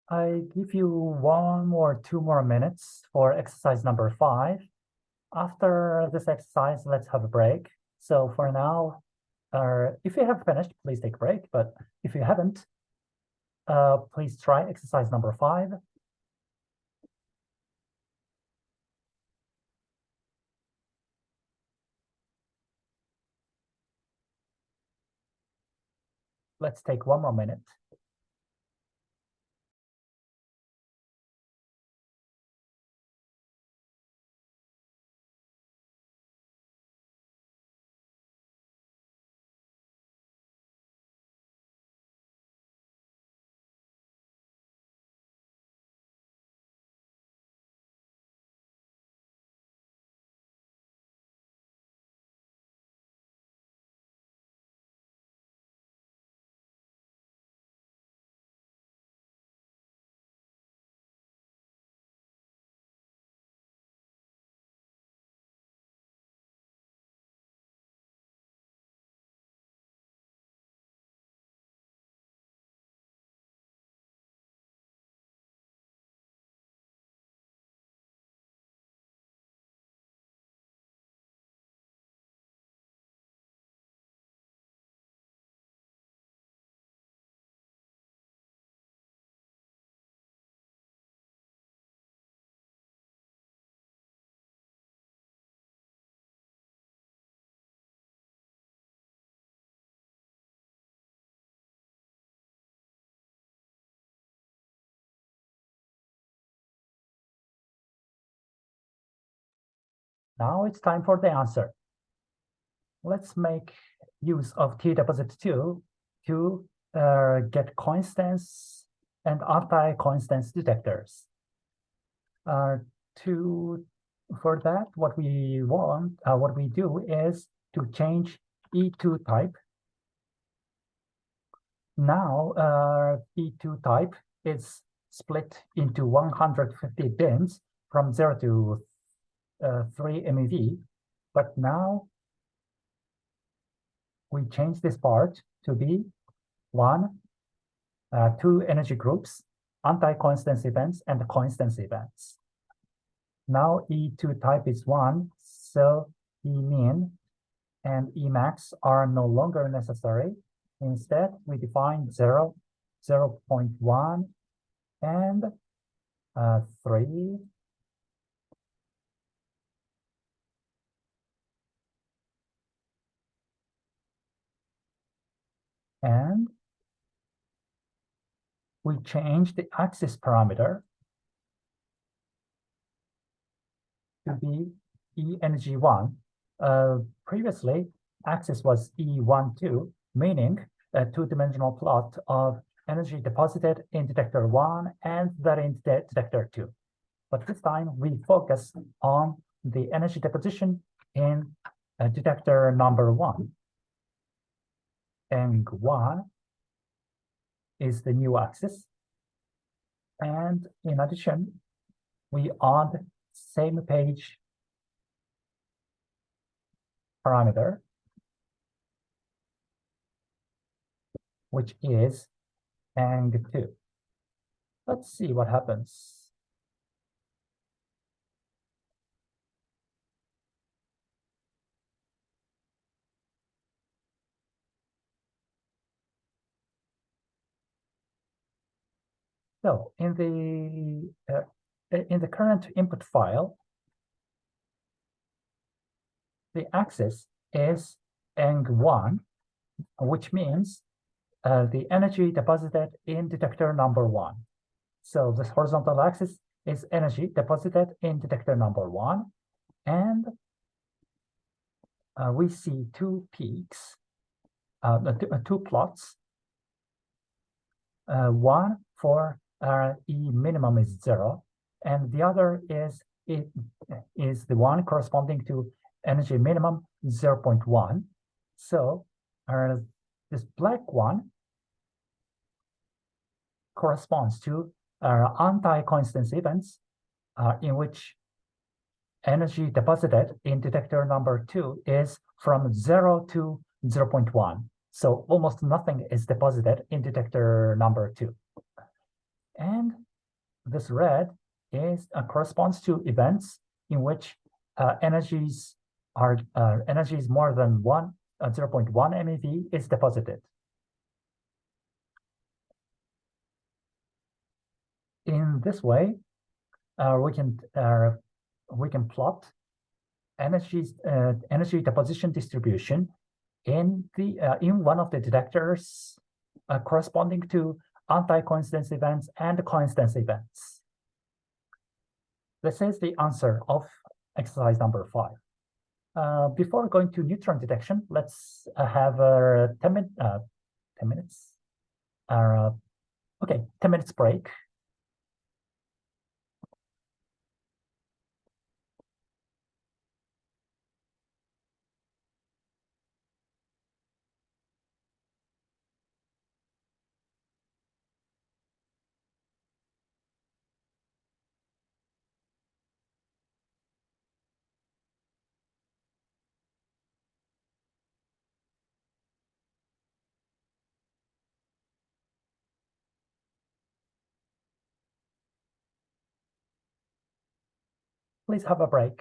I give you 1 or 2 more minutes for exercise number 5. After this exercise, let's have a break. So for now, if you have finished, please take a break. But if you haven't, please try exercise number 5. Let's take 1 more minute. Now it's time for the answer. Let's make use of T-deposit2 to get coincidence and anti-coincidence detectors. For that, what we do is to change E2 type. Now, E2 type is split into 150 bins from 0 to 3 MeV, but now we change this part to be 2 energy groups, anti-coincidence events and coincidence events. Now E2 type is 1, so E min and Emax are no longer necessary. Instead, we define 0, 0.1, and 3. And we change the axis parameter to be E energy 1. Previously, axis was E12, meaning a 2-dimensional plot of energy deposited in detector 1 and that in detector 2. But this time, we focus on the energy deposition in detector number 1. And 1 is the new axis. And in addition, we add same page parameter, which is ang2. Let's see what happens. So in the current input file, the axis is ang1, which means the energy deposited in detector number 1. So this horizontal axis is energy deposited in detector number 1, and we see 2 peaks, 2 plots. One for E minimum is 0, and the other is the one corresponding to energy minimum 0.1. So this black one corresponds to anti-coincidence events in which energy deposited in detector number 2 is from 0 to 0.1. So almost nothing is deposited in detector number 2. And this red is corresponds to events in which energies more than 0.1 MeV is deposited. In this way, we can plot energy deposition distribution in one of the detectors corresponding to anti-coincidence events and coincidence events. This is the answer of exercise number 5. Before going to neutron detection, let's have 10 minutes. Okay, 10 minutes break. Please have a break.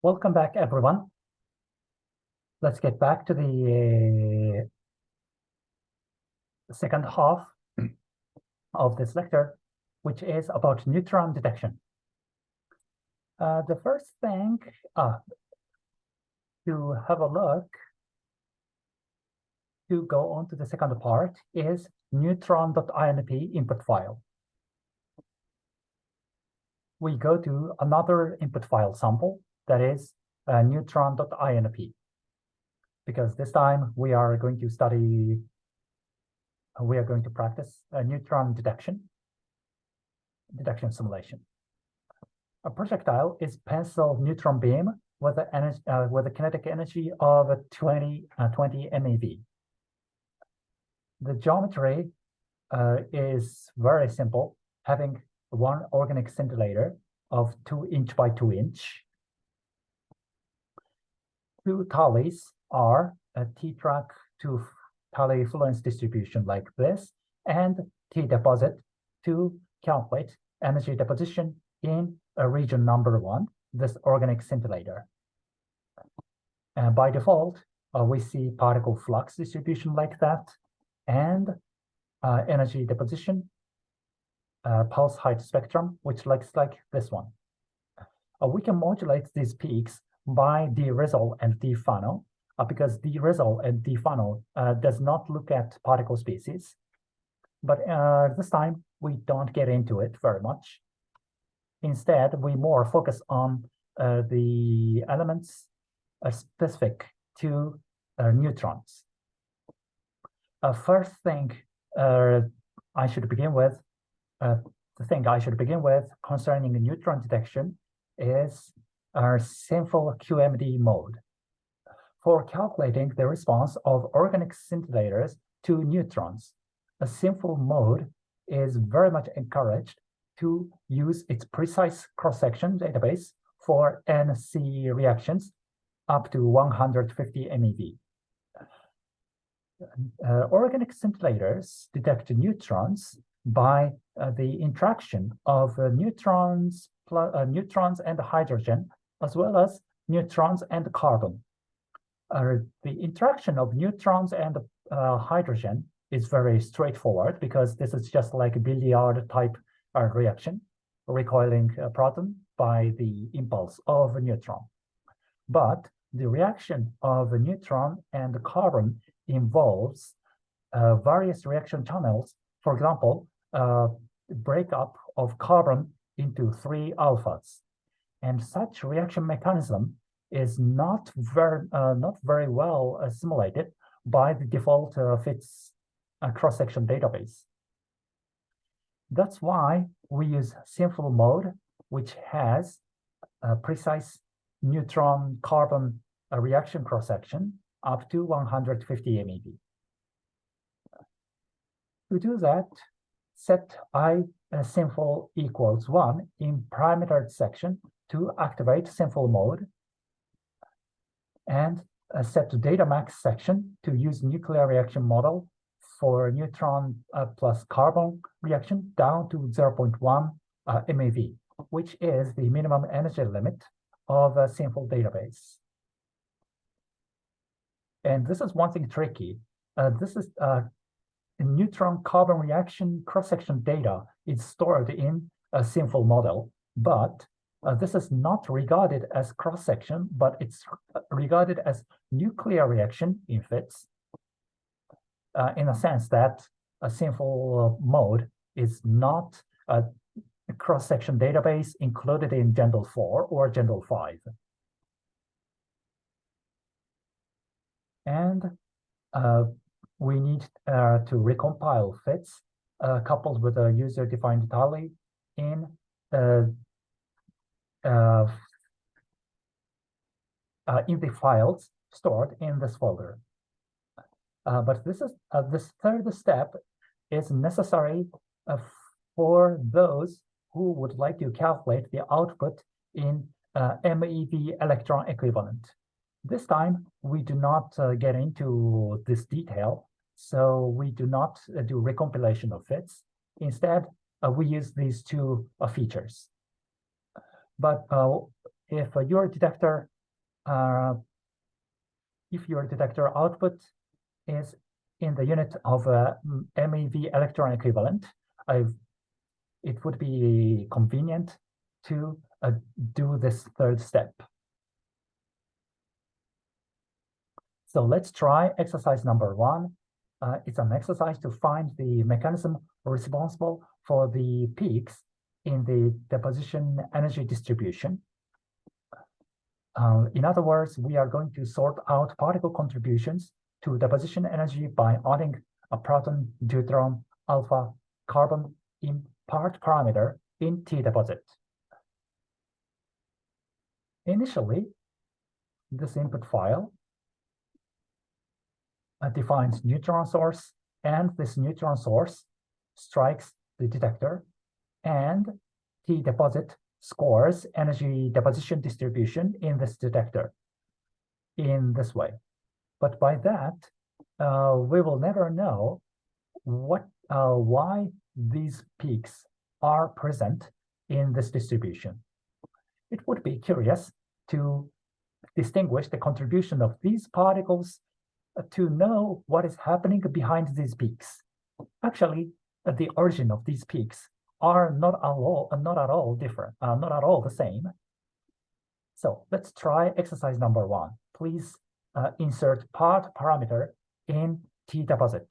Welcome back, everyone. Let's get back to the second half of this lecture, which is about neutron detection. The first thing to have a look to go on to the second part is neutron.inp input file. We go to another input file sample that is neutron.inp, because this time we are going to practice neutron detection simulation. A projectile is pencil neutron beam with a kinetic energy of 20 MeV. The geometry is very simple, having one organic scintillator of 2 inch by 2 inch. Two tallies are a T-track to tally fluence distribution like this, and T-deposit to calculate energy deposition in region number 1, this organic scintillator. And by default, we see particle flux distribution like that, and energy deposition pulse height spectrum, which looks like this one. We can modulate these peaks by D-resol and D-funnel, because D-resol and D-funnel does not look at particle species. But this time, we don't get into it very much. Instead, we more focus on the elements specific to neutrons. First thing I should begin with, concerning neutron detection is our simple QMD mode. For calculating the response of organic scintillators to neutrons, a simple mode is very much encouraged to use its precise cross-section database for NC reactions up to 150 MeV. Organic scintillators detect neutrons by the interaction of neutrons and hydrogen, as well as neutrons and carbon. The interaction of neutrons and hydrogen is very straightforward, because this is just like a billiard type reaction, recoiling a proton by the impulse of a neutron. But the reaction of a neutron and carbon involves various reaction channels. For example, breakup of carbon into 3 alphas, and such reaction mechanism is not very well simulated by the default FITS cross-section database. That's why we use simple mode, which has a precise neutron-carbon reaction cross-section up to 150 MeV. To do that, set I simple equals 1 in parametered section to activate simple mode, and set to data max section to use nuclear reaction model for neutron plus carbon reaction down to 0.1 MeV, which is the minimum energy limit of a simple database. And this is one thing tricky. This is neutron-carbon reaction cross-section data is stored in a simple model, but this is not regarded as cross-section, but it's regarded as nuclear reaction in FITS, in a sense that a simple mode is not a cross-section database included in GENDL 4 or GENDL 5. And we need to recompile FITS coupled with a user-defined tally in the files stored in this folder. But this third step is necessary for those who would like to calculate the output in MeV electron equivalent. This time, we do not get into this detail, so we do not do recompilation of FITS. Instead, we use these two features. But if your detector output is in the unit of MeV electron equivalent, it would be convenient to do this third step. So let's try exercise number 1. It's an exercise to find the mechanism responsible for the peaks in the deposition energy distribution. In other words, we are going to sort out particle contributions to deposition energy by adding a proton, deuteron, alpha, carbon in part parameter in T deposit. Initially, this input file defines neutron source, and this neutron source strikes the detector, and T deposit scores energy deposition distribution in this detector in this way. But by that, we will never know why these peaks are present in this distribution. It would be curious to distinguish the contribution of these particles to know what is happening behind these peaks. Actually, the origin of these peaks are not at all different, not at all the same. So let's try exercise number 1. Please insert part parameter in T deposit.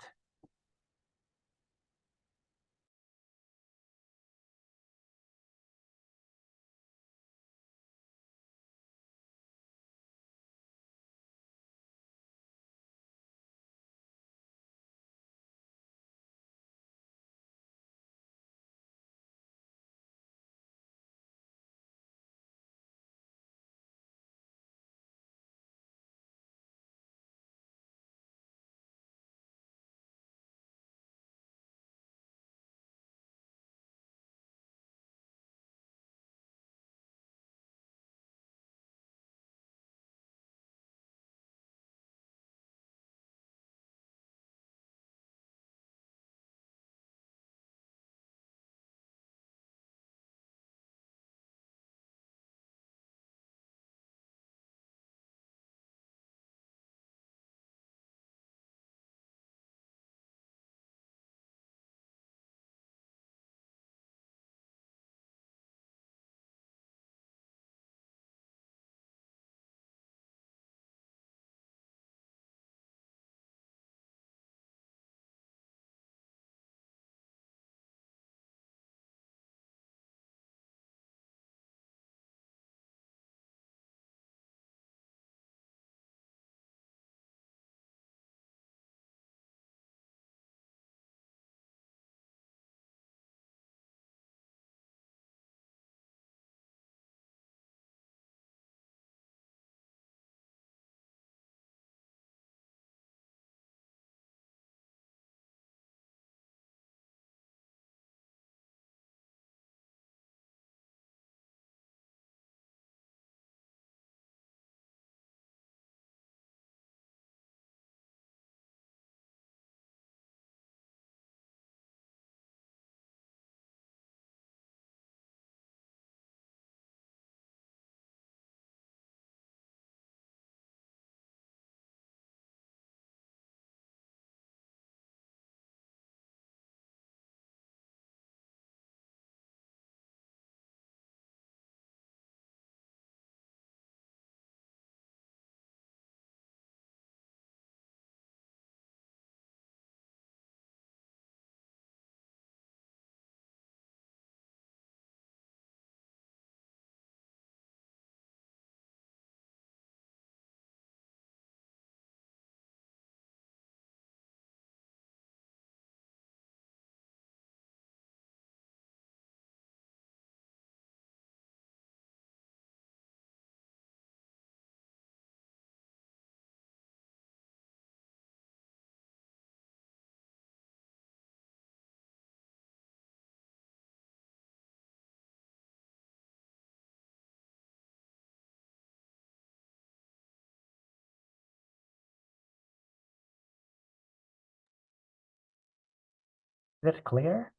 Is it clear?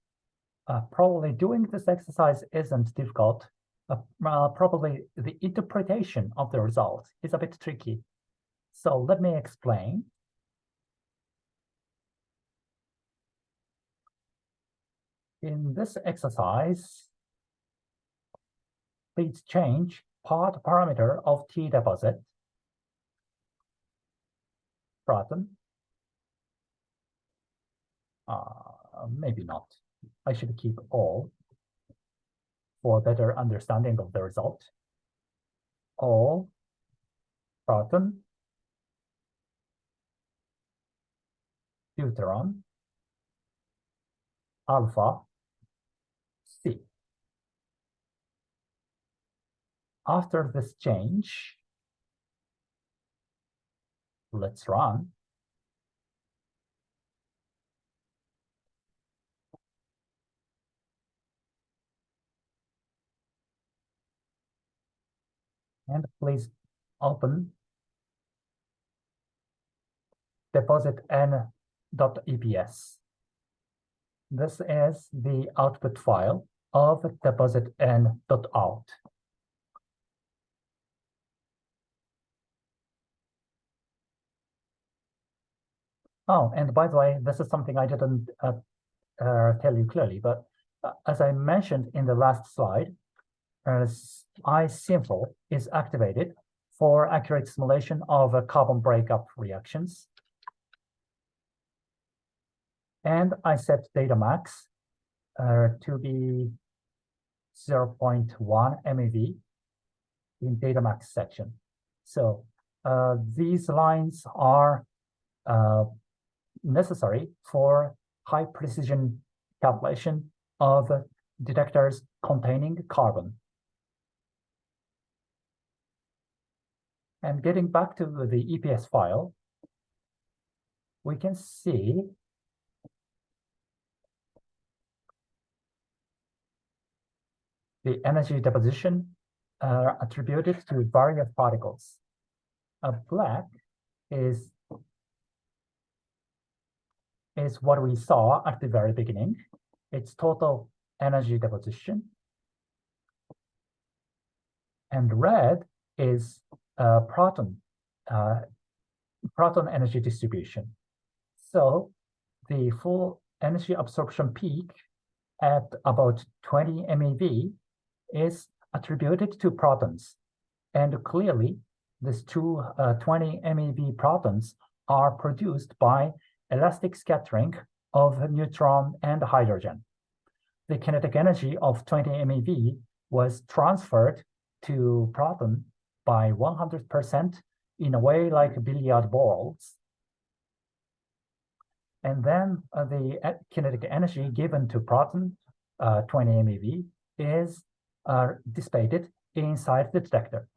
Probably doing this exercise isn't difficult, probably the interpretation of the result is a bit tricky. So let me explain. In this exercise, please change part parameter of T deposit, proton. Maybe not. I should keep all for better understanding of the result. All proton, deuteron, alpha, C. After this change, let's run. And please open deposit n.eps. This is the output file of deposit n.out. Oh, and by the way, this is something I didn't tell you clearly, but as I mentioned in the last slide, iSymful is activated for accurate simulation of carbon breakup reactions. And I set data max to be 0.1 MeV in data max section. So these lines are necessary for high precision calculation of detectors containing carbon. And getting back to the EPS file, we can see the energy deposition attributed to various particles. Black is what we saw at the very beginning. It's total energy deposition. And red is proton energy distribution. So the full energy absorption peak at about 20 MeV is attributed to protons. And clearly, these two 20 MeV protons are produced by elastic scattering of neutron and hydrogen. The kinetic energy of 20 MeV was transferred to proton by 100% in a way like billiard balls. And then the kinetic energy given to proton, 20 MeV, is dissipated inside the detector.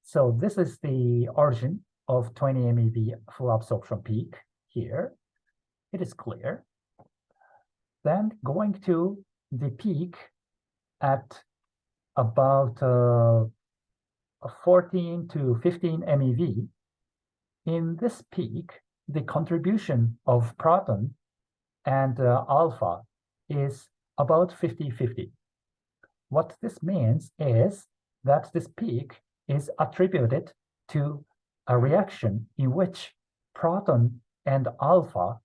So this is the origin of 20 MeV full absorption peak here. It is clear. Then going to the peak at about 14 to 15 MeV. In this peak, the contribution of proton and alpha is about 50-50. What this means is that this peak is attributed to a reaction in which proton and alpha,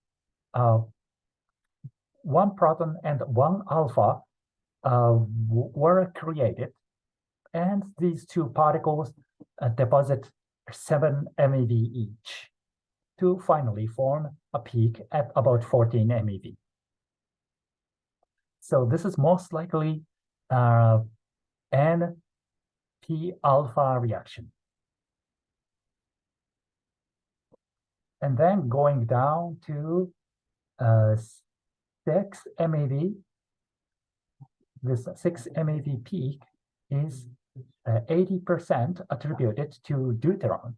one proton and one alpha were created, and these two particles deposit 7 MeV each to finally form a peak at about 14 MeV. So this is most likely an P-alpha reaction. And then going down to 6 MeV, this 6 MeV peak is 80% attributed to deuteron.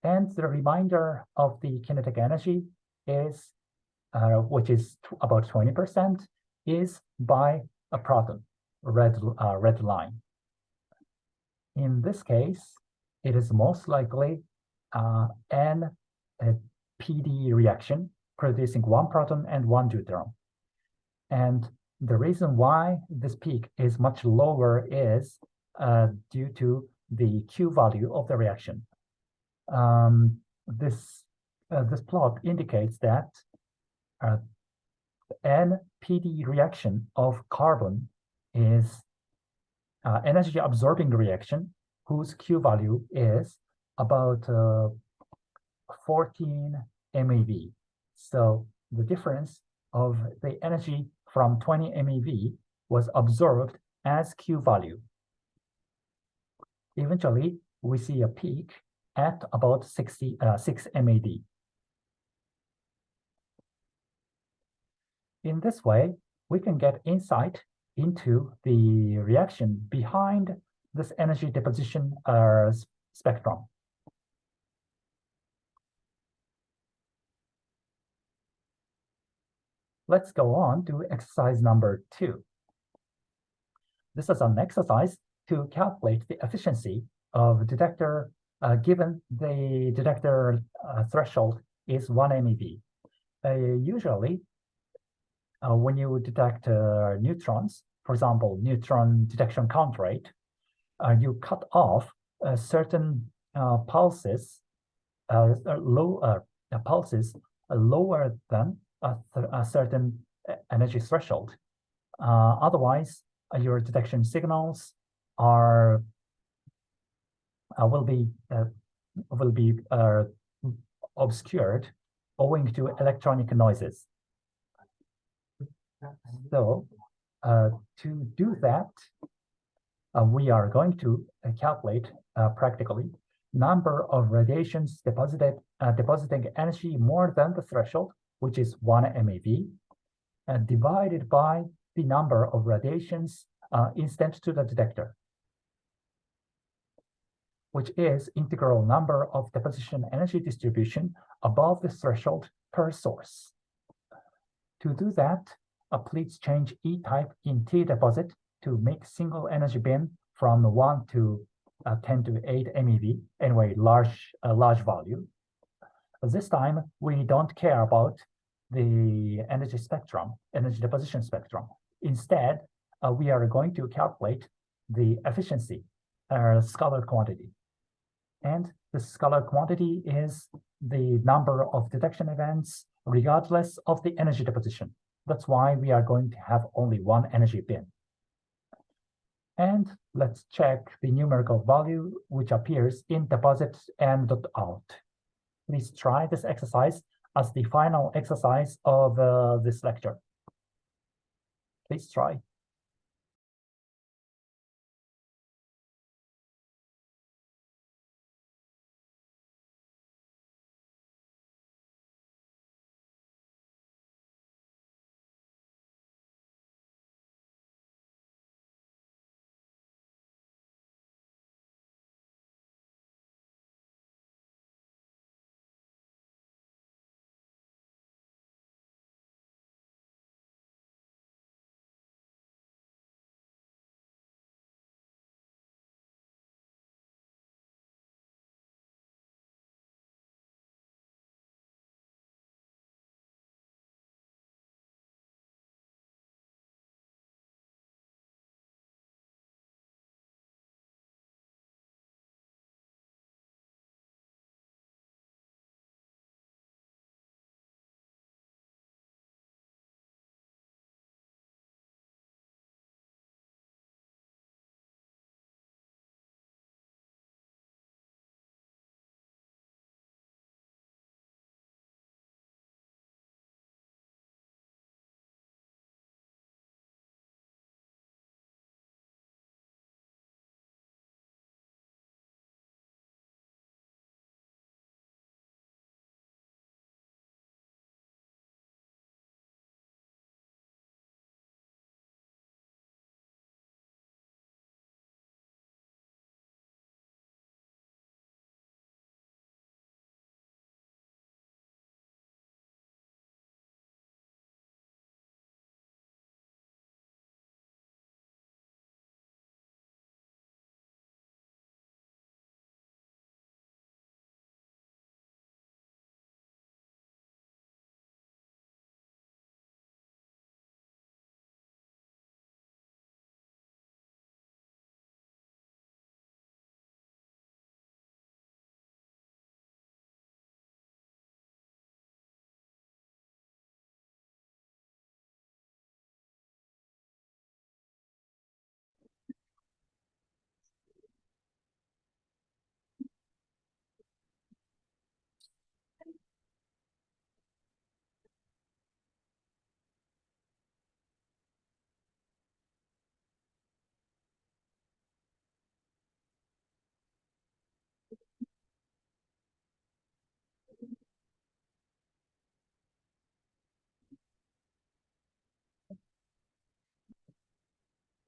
And the remainder of the kinetic energy is, which is about 20%, is by a proton, red line. In this case, it is most likely an PD reaction producing one proton and one deuteron. And the reason why this peak is much lower is due to the Q value of the reaction. This plot indicates that NPD reaction of carbon is energy absorbing reaction whose Q value is about 14 MeV. So the difference of the energy from 20 MeV was observed as Q value. Eventually, we see a peak at about 6 MeV. In this way, we can get insight into the reaction behind this energy deposition spectrum. Let's go on to exercise number 2. This is an exercise to calculate the efficiency of detector given the detector threshold is 1 MeV. Usually, when you detect neutrons, for example, neutron detection count rate, you cut off certain pulses, pulses lower than a certain energy threshold. Otherwise, your detection signals are will be obscured owing to electronic noises. So to do that, we are going to calculate practically number of radiations depositing energy more than the threshold, which is 1 MeV, divided by the number of radiations incident to the detector, which is integral number of deposition energy distribution above the threshold per source. To do that, please change E-type in T deposit to make single energy bin from 1 to 10 to 8 MeV, anyway, large value. This time, we don't care about the energy spectrum, energy deposition spectrum. Instead, we are going to calculate the efficiency, scalar quantity. And the scalar quantity is the number of detection events regardless of the energy deposition. That's why we are going to have only one energy bin. And let's check the numerical value which appears in deposit and out. Please try this exercise as the final exercise of this lecture. Please try.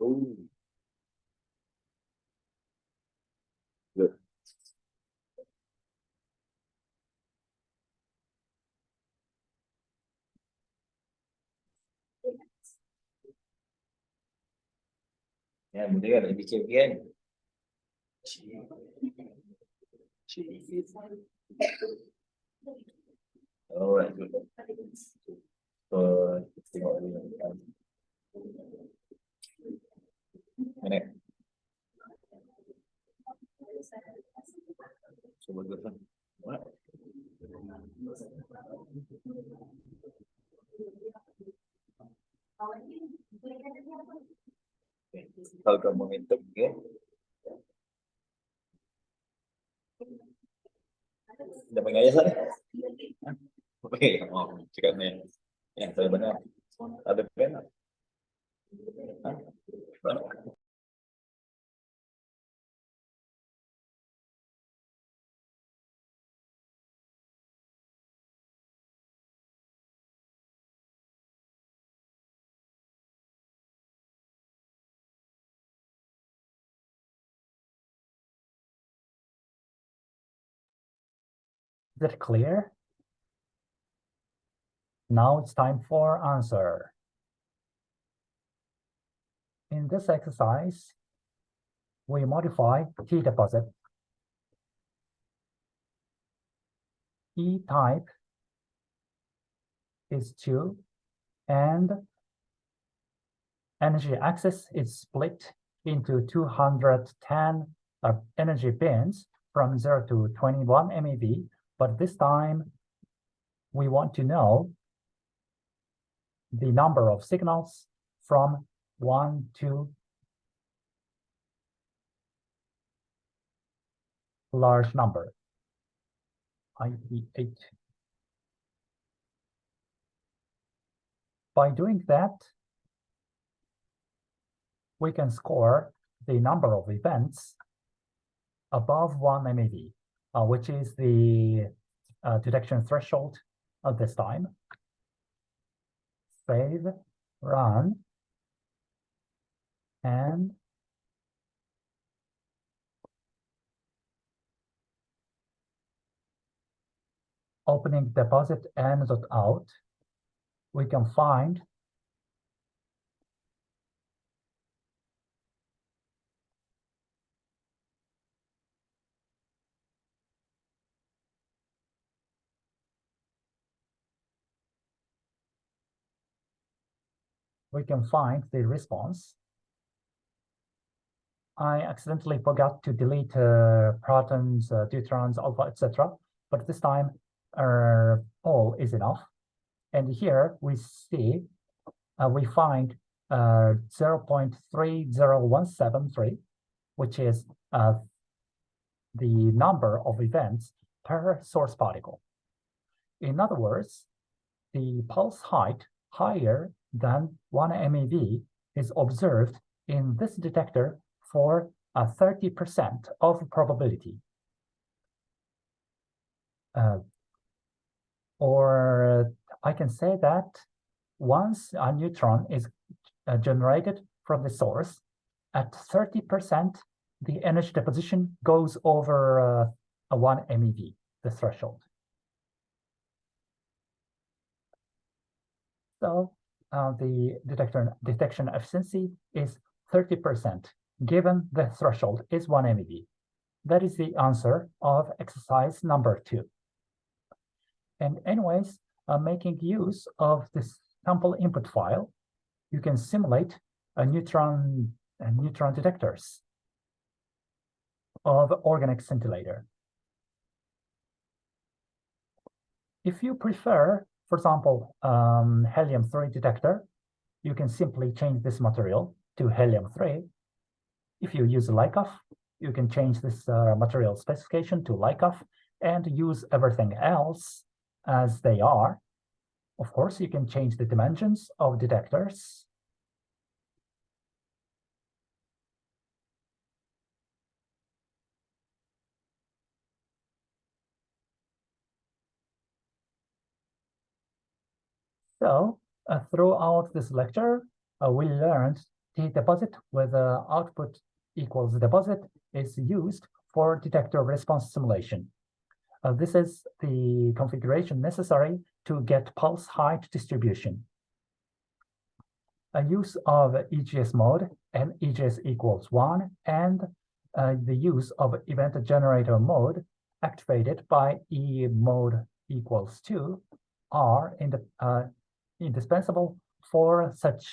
Ooh, good. Yeah, muli ka, ibig sabihin. Alright, good. So, tengok dulu. Mana? So, bagus lah. What? Kalau kamu momentum ke? Dah panggil ayah sana? Okey, oh, cakap ni. Ya, saya benar. Ada pen tak? Ha? Mana? Is it clear? Now it's time for answer. In this exercise, we modify T deposit. E type is 2, and energy access is split into 210 energy bins from 0 to 21 MeV, but this time we want to know the number of signals from 1 to large number, i.e. 8. By doing that, we can score the number of events above 1 MeV, which is the detection threshold at this time. Save, run, and opening deposit and out, we can find the response. I accidentally forgot to delete protons, deuterons, alpha, etc. But this time, all is enough. And here we see, we find 0.30173, which is the number of events per source particle. In other words, the pulse height higher than 1 MeV is observed in this detector for 30% of probability. Or I can say that once a neutron is generated from the source, at 30%, the energy deposition goes over 1 MeV, the threshold. So the detection efficiency is 30%, given the threshold is 1 MeV. That is the answer of exercise number 2. And anyways, making use of this sample input file, you can simulate a neutron detectors of organic scintillator. If you prefer, for example, helium-3 detector, you can simply change this material to helium-3. If you use LiCAF, you can change this material specification to LiCAF and use everything else as they are. Of course, you can change the dimensions of detectors. So throughout this lecture, we learned T deposit with output equals deposit is used for detector response simulation. This is the configuration necessary to get pulse height distribution. A use of EGS mode and EGS equals 1 and the use of event generator mode activated by E mode equals 2 are indispensable for such